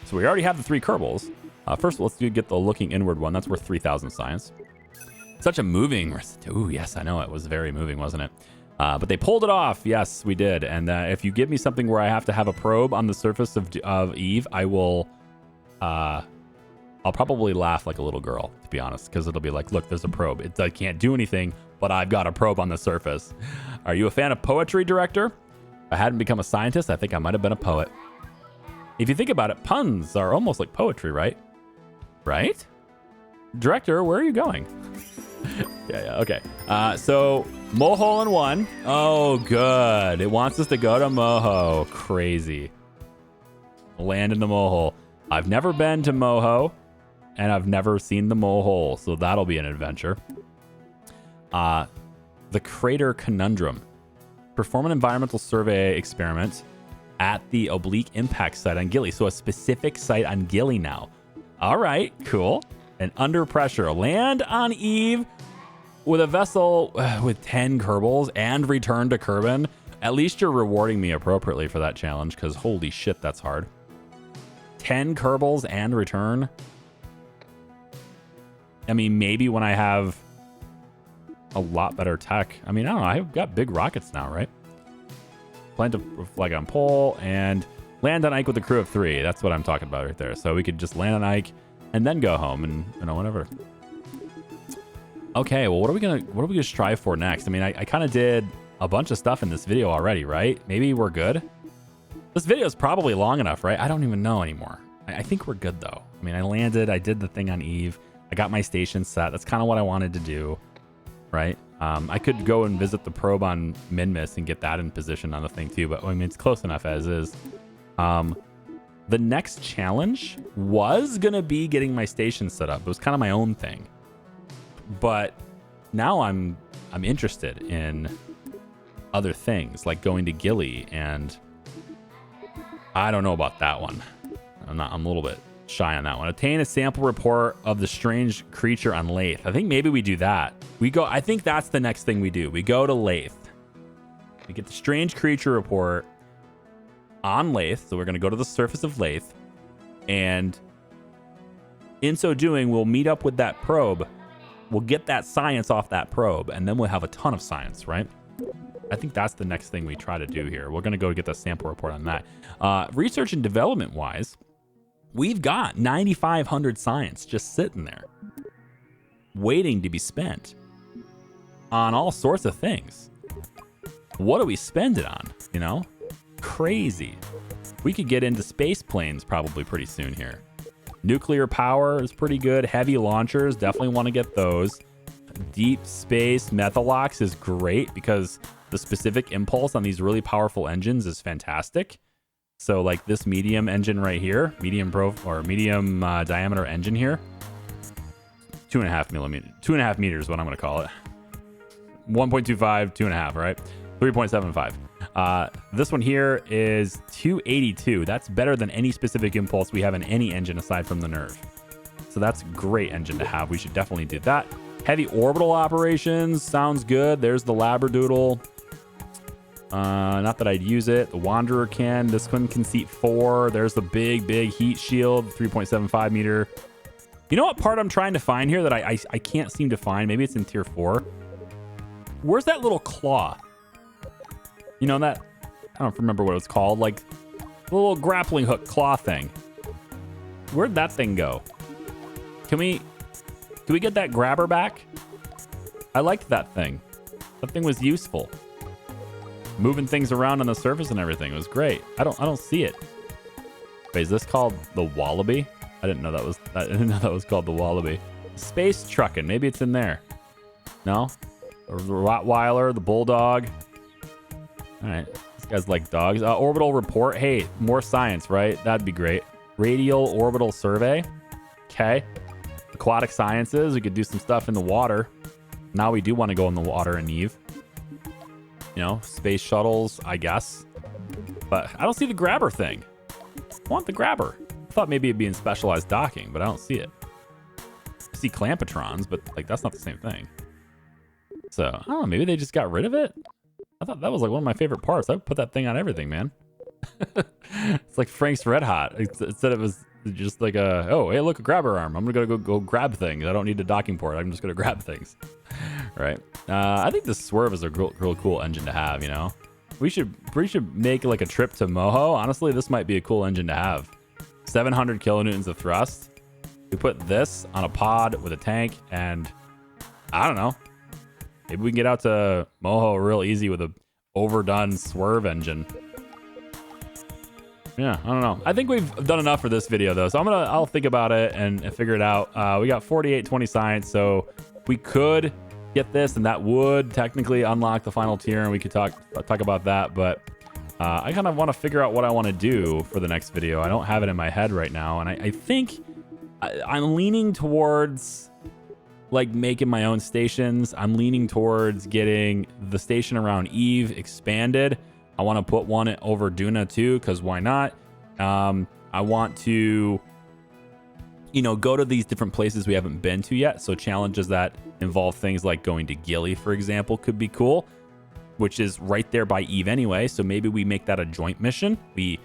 So we already have the 3 Kerbals. First, let's get the looking inward one. That's worth 3,000 science. Such a moving... Ooh, yes, I know. It was very moving, wasn't it? But they pulled it off. Yes, we did. And if you give me something where I have to have a probe on the surface of Eve, I will... I'll probably laugh like a little girl, to be honest, because it'll be like, look, there's a probe. I can't do anything, but I've got a probe on the surface. Are you a fan of poetry, director? If I hadn't become a scientist, I think I might have been a poet. If you think about it, puns are almost like poetry, right? Right? Director, where are you going? Yeah, okay. So, Mohole in 1. Oh, good. It wants us to go to Moho. Crazy. Land in the Mohole. I've never been to Moho, and I've never seen the Mohole, so that'll be an adventure. The Crater Conundrum. Perform an environmental survey experiment at the oblique impact site on Gilly. So a specific site on Gilly now. All right, cool. And under pressure, land on Eve with a vessel with 10 Kerbals and return to Kerbin. At least you're rewarding me appropriately for that challenge, because holy shit, that's hard. 10 Kerbals and return. I mean, maybe when I have a lot better tech. I mean, I don't know. I've got big rockets now, right? Plant a flag on pole and land on Ike with a crew of 3. That's what I'm talking about right there. So we could just land on Ike and then go home and, you know, whatever. Okay, well, what are we gonna strive for next? I mean, I kind of did a bunch of stuff in this video already, right? Maybe we're good. This video is probably long enough, right? I don't even know anymore. I think we're good though. I mean, I landed, I did the thing on Eve. I got my station set. That's kind of what I wanted to do, right? I could go and visit the probe on Minmus and get that in position on the thing too, but I mean, it's close enough as is. The next challenge was gonna be getting my station set up. It was kind of my own thing, but now I'm interested in other things like going to Gilly, and I don't know about that one. I'm a little bit shy on that one. Obtain a sample report of the strange creature on Lathe. I think maybe we do that. I think that's the next thing we do. We go to Lathe. We get the strange creature report on Lathe. So we're going to go to the surface of Lathe, and in so doing, we'll meet up with that probe. We'll get that science off that probe, and then we'll have a ton of science, right? I think that's the next thing we try to do here. We're going to go get the sample report on that. Research and development wise, we've got 9,500 science just sitting there waiting to be spent on all sorts of things. What do we spend it on? You know, crazy. We could get into space planes probably pretty soon here. Nuclear power is pretty good. Heavy launchers, definitely want to get those. Deep space Methalox is great because the specific impulse on these really powerful engines is fantastic. So like this medium engine right here, medium diameter engine here, 2.5 meters, what I'm going to call it. 1.25, 2.5, right? 3.75. This one here is 282. That's better than any specific impulse we have in any engine aside from the Nerve. So that's a great engine to have. We should definitely do that. Heavy orbital operations sounds good. There's the Labradoodle. Not that I'd use it. The Wanderer can. This one can seat 4. There's the big heat shield, 3.75 meter. You know what part I'm trying to find here that I can't seem to find? Maybe it's in tier 4. Where's that little claw? You know that? I don't remember what it's called. Like the little grappling hook claw thing. Where'd that thing go? Can we get that grabber back? I liked that thing. That thing was useful. Moving things around on the surface and everything. It was great. I don't see it. Wait, is this called the Wallaby? I didn't know that was called the Wallaby. Space trucking. Maybe it's in there. No? Or the Rottweiler, the Bulldog. All right. These guys like dogs. Orbital report. Hey, more science, right? That'd be great. Radial orbital survey. Okay. Aquatic sciences. We could do some stuff in the water. Now we do want to go in the water in Eve. You know, space shuttles, I guess. But I don't see the grabber thing. I want the grabber. I thought maybe it'd be in specialized docking, but I don't see it. I see clampatrons, but like that's not the same thing. So, I don't know, maybe they just got rid of it? I thought that was like one of my favorite parts. I would put that thing on everything, man. It's like Frank's Red Hot. Instead it was just like oh, hey, look, a grabber arm. I'm gonna go grab things. I don't need a docking port. I'm just gonna grab things. Right. I think the Swerve is a real cool engine to have, you know? We should make like a trip to Moho. Honestly, this might be a cool engine to have. 700 kilonewtons of thrust. We put this on a pod with a tank, and I don't know. Maybe we can get out to Moho real easy with a overdone Swerve engine. Yeah, I don't know. I think we've done enough for this video though, so I'll think about it and figure it out. We got 4820 science, so we could get this, and that would technically unlock the final tier, and we could talk about that. But I kind of want to figure out what I want to do for the next video. I don't have it in my head right now, and I think I'm leaning towards like making my own stations. I'm leaning towards getting the station around Eve expanded. I want to put one over Duna too, because why not? I want to, you know, go to these different places we haven't been to yet. So challenges that involve things like going to Gilly, for example, could be cool, which is right there by Eve anyway. So maybe we make that a joint mission. We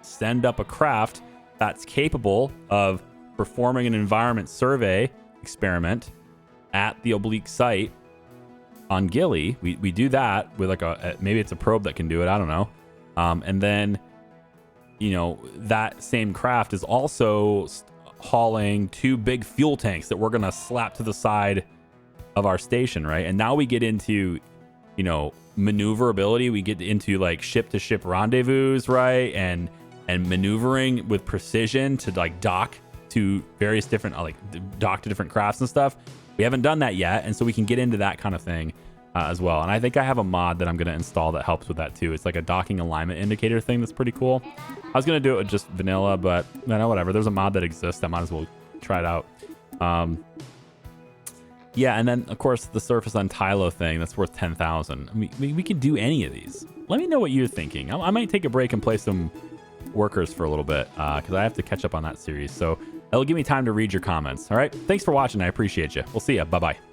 send up a craft that's capable of performing an environment survey experiment at the oblique site on Gilly, we do that with like maybe it's a probe that can do it. I don't know. And then, you know, that same craft is also hauling 2 big fuel tanks that we're going to slap to the side of our station, right? And now we get into, you know, maneuverability. We get into like ship to ship rendezvous, right? And maneuvering with precision to like dock to various different, dock to different crafts and stuff. We haven't done that yet, and so we can get into that kind of thing as well. And I think I have a mod that I'm going to install that helps with that too. It's like a docking alignment indicator thing that's pretty cool. I was going to do it with just vanilla, but whatever. There's a mod that exists. I might as well try it out. Yeah, and then, of course, the Surface on Tylo thing, that's worth 10,000. I mean, we could do any of these. Let me know what you're thinking. I might take a break and play some Workers for a little bit because I have to catch up on that series. So that'll give me time to read your comments. All right, thanks for watching. I appreciate you. We'll see you. Bye-bye.